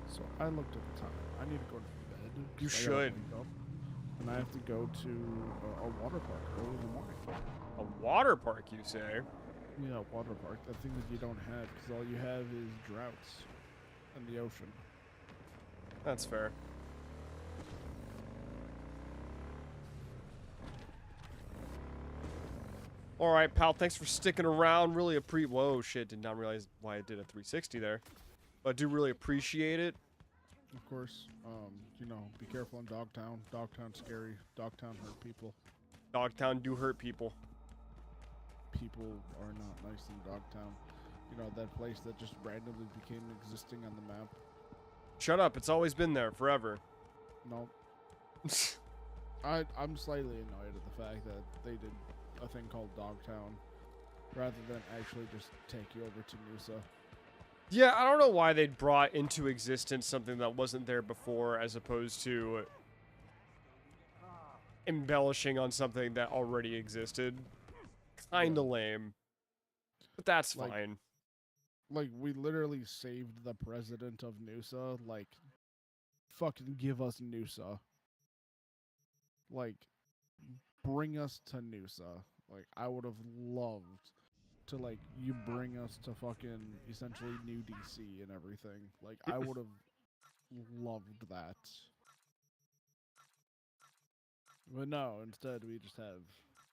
So I looked at the time. I need to go to bed. 'cause You I gotta should. wake up, and I have to go to a water park early in the morning. A water park, you say? Yeah, water park. That thing that you don't have, because all you have is droughts and the ocean. That's fair. Alright, pal, thanks for sticking around. Really whoa, shit, did not realize why I did a 360 there. But I do really appreciate it. Of course, you know, be careful in Dogtown. Dogtown's scary. Dogtown hurt people. Dogtown do hurt people. People are not nice in Dogtown. You know, that place that just randomly became existing on the map. Shut up, it's always been there, forever. Nope. I'm slightly annoyed at the fact that they did a thing called Dogtown rather than actually just take you over to Noosa. Yeah, I don't know why they brought into existence something that wasn't there before as opposed to embellishing on something that already existed. Kinda lame. But that's fine. Like, we literally saved the president of Noosa. Like, fucking give us Noosa. Like, bring us to Noosa. Like, I would have loved to, like, you bring us to fucking essentially New DC and everything. Like, I would have loved that. But no, instead we just have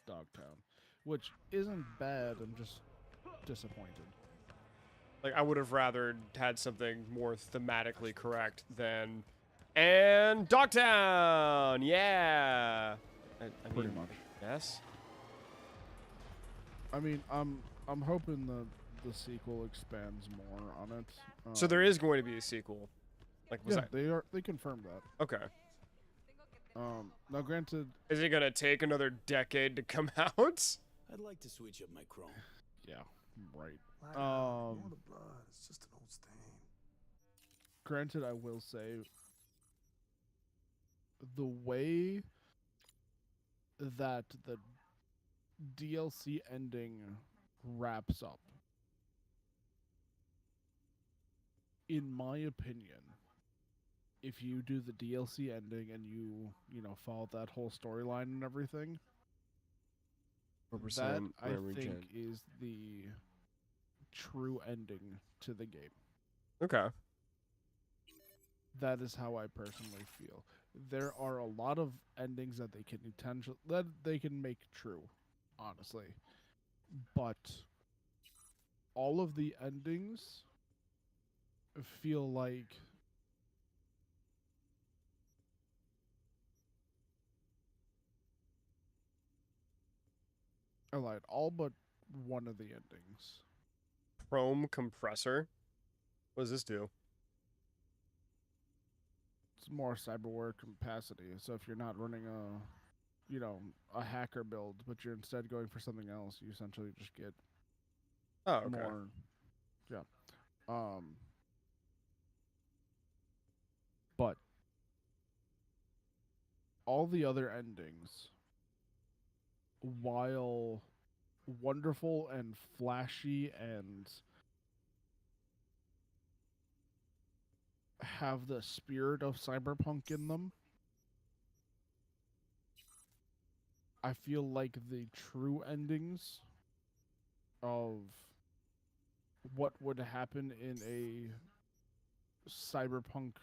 Dogtown, which isn't bad. I'm just disappointed. Like, I would have rather had something more thematically correct than... And Dogtown! Yeah! I Pretty mean, much. yes? I mean, I'm hoping the sequel expands more on it. So there is going to be a sequel. Like, was yeah, they confirmed that. Okay. Now granted, is it gonna take another decade to come out? I'd like to switch up my chrome. Yeah, right. More the blood. It's just an old stain. Granted, I will say the way that the DLC ending wraps up, in my opinion, if you do the DLC ending and you know, follow that whole storyline and everything, that I think is the true ending to the game. Okay. That is how I personally feel. There are a lot of endings that they can make true, honestly. But all of the endings feel like I lied. All but one of the endings. Chrome compressor? What does this do? It's more cyberware capacity. So if you're not running a hacker build, but you're instead going for something else, you essentially just get more. Yeah. But all the other endings, while wonderful and flashy and have the spirit of cyberpunk in them, I feel like the true endings of what would happen in a cyberpunk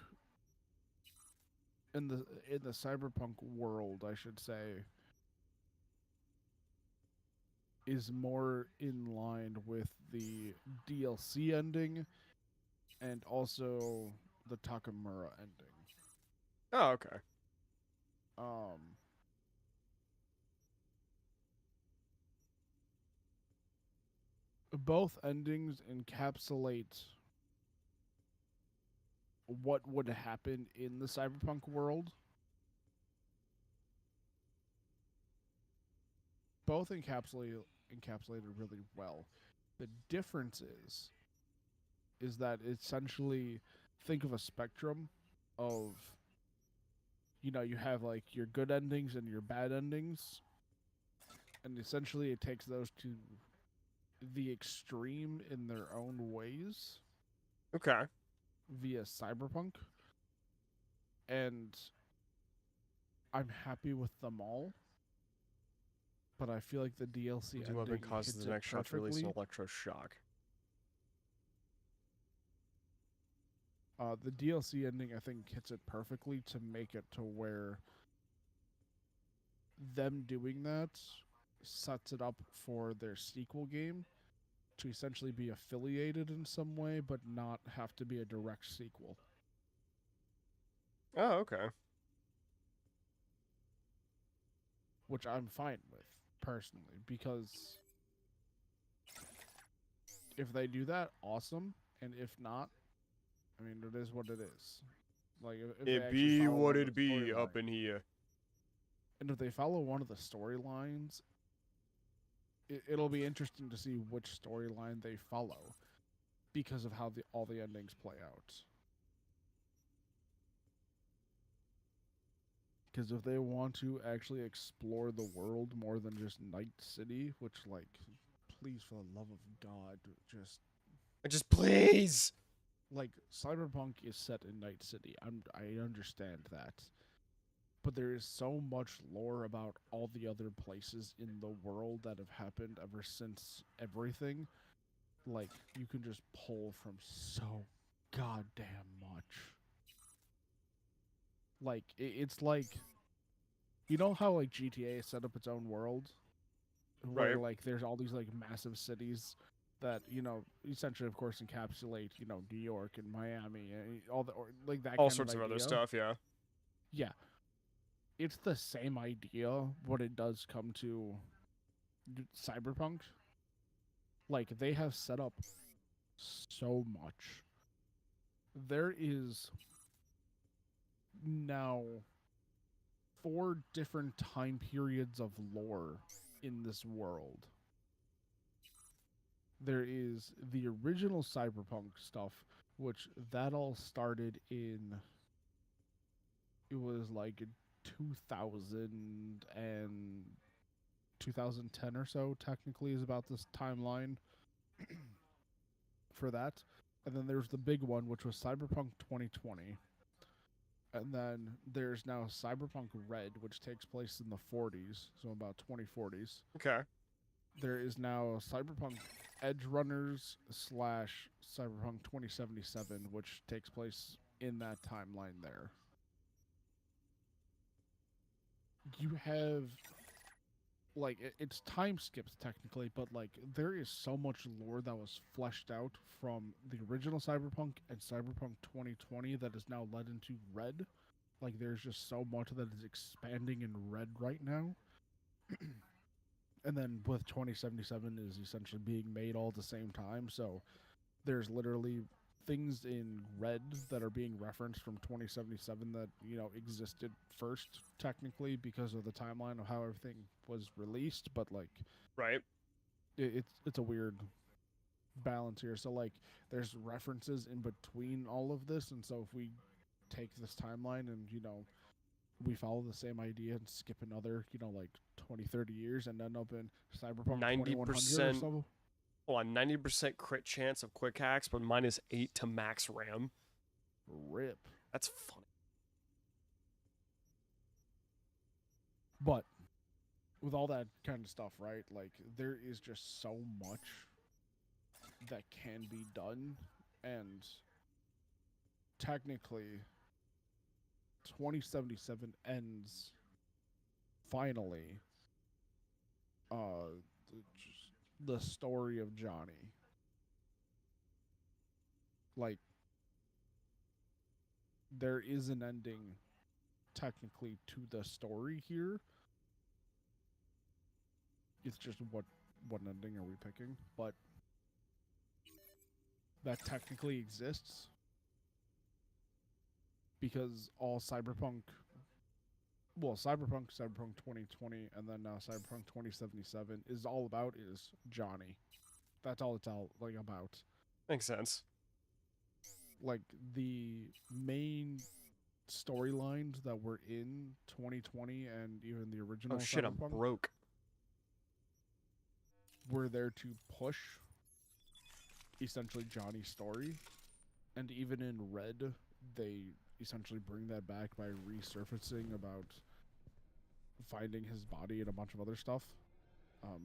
in the cyberpunk world, I should say, is more in line with the DLC ending and also the Takamura ending. Oh, okay. Both endings encapsulate what would happen in the cyberpunk world. Both encapsulated really well. The difference is that essentially, think of a spectrum of, you know, you have like your good endings and your bad endings, and essentially it takes those to the extreme in their own ways. Okay. Via cyberpunk, and I'm happy with them all. But I feel like the DLC ending Weapon causes hits the it next shot to release an perfectly. electroshock. The DLC ending, I think, hits it perfectly to make it to where them doing that sets it up for their sequel game to essentially be affiliated in some way, but not have to be a direct sequel. Oh, okay. Which I'm fine with, personally, because if they do that, awesome, and if not, I mean, it is what it is. Like, if they It actually be follow what one of it the be up storyline- in here. And if they follow one of the storylines, it'll be interesting to see which storyline they follow because of how all the endings play out. Because if they want to actually explore the world more than just Night City, which, like, please, for the love of God, just please. Like, Cyberpunk is set in Night City. I understand that. But there is so much lore about all the other places in the world that have happened ever since everything. Like, you can just pull from so goddamn much. Like, it's like, you know how, like, GTA set up its own world? Where, Right. like, there's all these, like, massive cities that, you know, essentially, of course, encapsulate, you know, New York and Miami and all the, or, like, that All kind sorts of other idea. stuff, yeah. Yeah. It's the same idea when it does come to Cyberpunk. Like, they have set up so much. There is now 4 different time periods of lore in this world. There is the original Cyberpunk stuff, which that all started in, it was like 2000 and 2010 or so, technically, is about this timeline for that. And then there's the big one, which was Cyberpunk 2020. And then there's now Cyberpunk Red, which takes place in the 40s, so about 2040s. Okay. There is now Cyberpunk Edge Runners / Cyberpunk 2077, which takes place in that timeline there. You have, like, it's time skips technically, but like there is so much lore that was fleshed out from the original Cyberpunk and Cyberpunk 2020 that is now led into Red. Like, there's just so much that is expanding in Red right now. And then with 2077 is essentially being made all at the same time, so there's literally things in Red that are being referenced from 2077 that, you know, existed first technically because of the timeline of how everything was released, but like, right, it's a weird balance here. So like, there's references in between all of this, and so if we take this timeline and, you know, we follow the same idea and skip another, you know, like 20-30 years and end up in Cyberpunk 2100 or so. Well, a 90% crit chance of quick hacks, but -8 to max RAM. Rip. That's funny. But with all that kind of stuff, right? Like, there is just so much that can be done, and technically 2077 ends finally the story of Johnny. Like, there is an ending technically to the story here. It's just what ending are we picking? But that technically exists because all Cyberpunk 2020 and then now Cyberpunk 2077 is all about is Johnny. That's all it's all like about. Makes sense. Like, the main storylines that were in 2020 and even the original Oh shit, Cyberpunk I'm broke. were there to push essentially Johnny's story. And even in Red, they essentially bring that back by resurfacing about finding his body and a bunch of other stuff,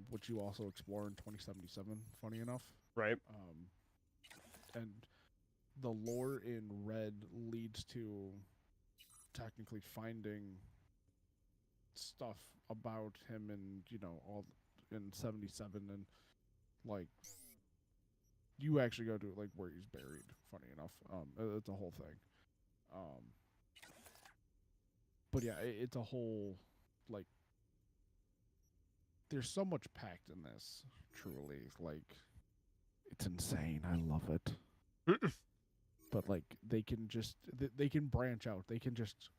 which you also explore in 2077, funny enough. Right. And the lore in Red leads to technically finding stuff about him and, you know, all in 77, and like, you actually go to like where he's buried, funny enough. It's a whole thing. But yeah, it's a whole, like, there's so much packed in this, truly. Like, it's insane. I love it. But like, they can just, they can branch out. They can just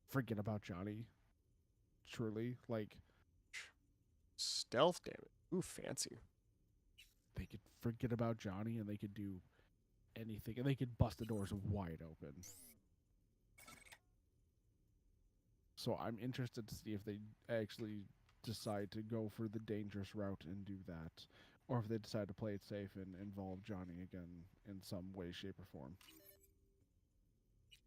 forget about Johnny. Truly, like, stealth damage. Ooh, fancy. They could forget about Johnny and they could do anything, and they could bust the doors wide open. So I'm interested to see if they actually decide to go for the dangerous route and do that, or if they decide to play it safe and involve Johnny again in some way, shape, or form.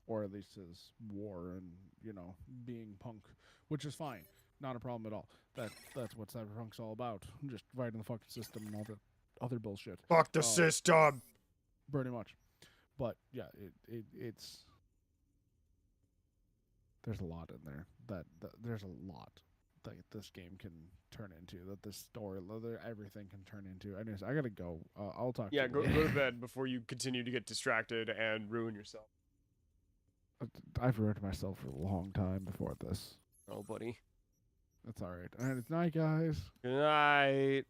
Or at least his war and, you know, being punk, which is fine. Not a problem at all. That's what Cyberpunk's all about. Just fighting the fucking system and all the other bullshit. Fuck the system! Pretty much. But, yeah, it's... There's a lot in there. That there's a lot that this game can turn into. That this story, everything can turn into. Anyways, I gotta go. I'll talk. Yeah, to you go to bed before you continue to get distracted and ruin yourself. I've ruined myself for a long time before this. Oh, buddy. That's all right. All right, it's night, guys. Good night.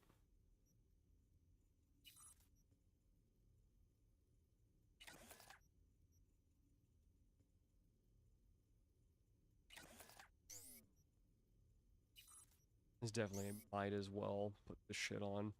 This definitely might as well put this shit on.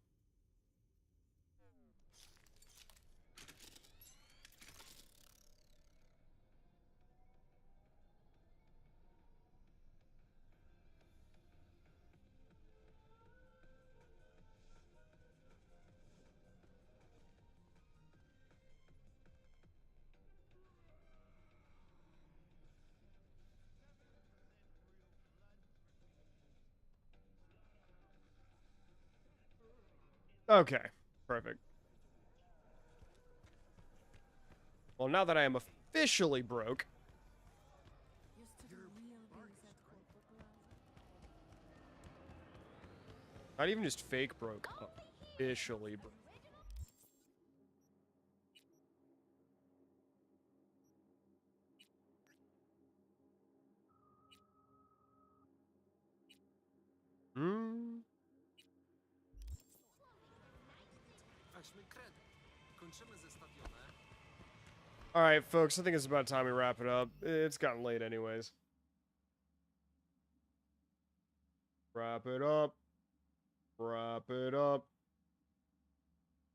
Okay, perfect. Well, now that I am officially broke. Not even just fake broke, officially broke. Alright, folks, I think it's about time we wrap it up. It's gotten late anyways. Wrap it up. Wrap it up.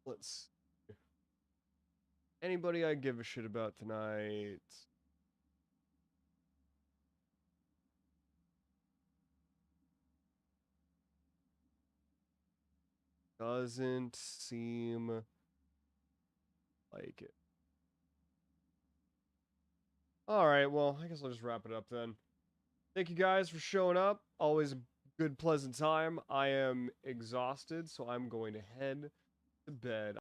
Let's see. Anybody I give a shit about tonight? Doesn't seem like it. Alright, well, I guess I'll just wrap it up then. Thank you guys for showing up. Always a good, pleasant time. I am exhausted, so I'm going to head to bed.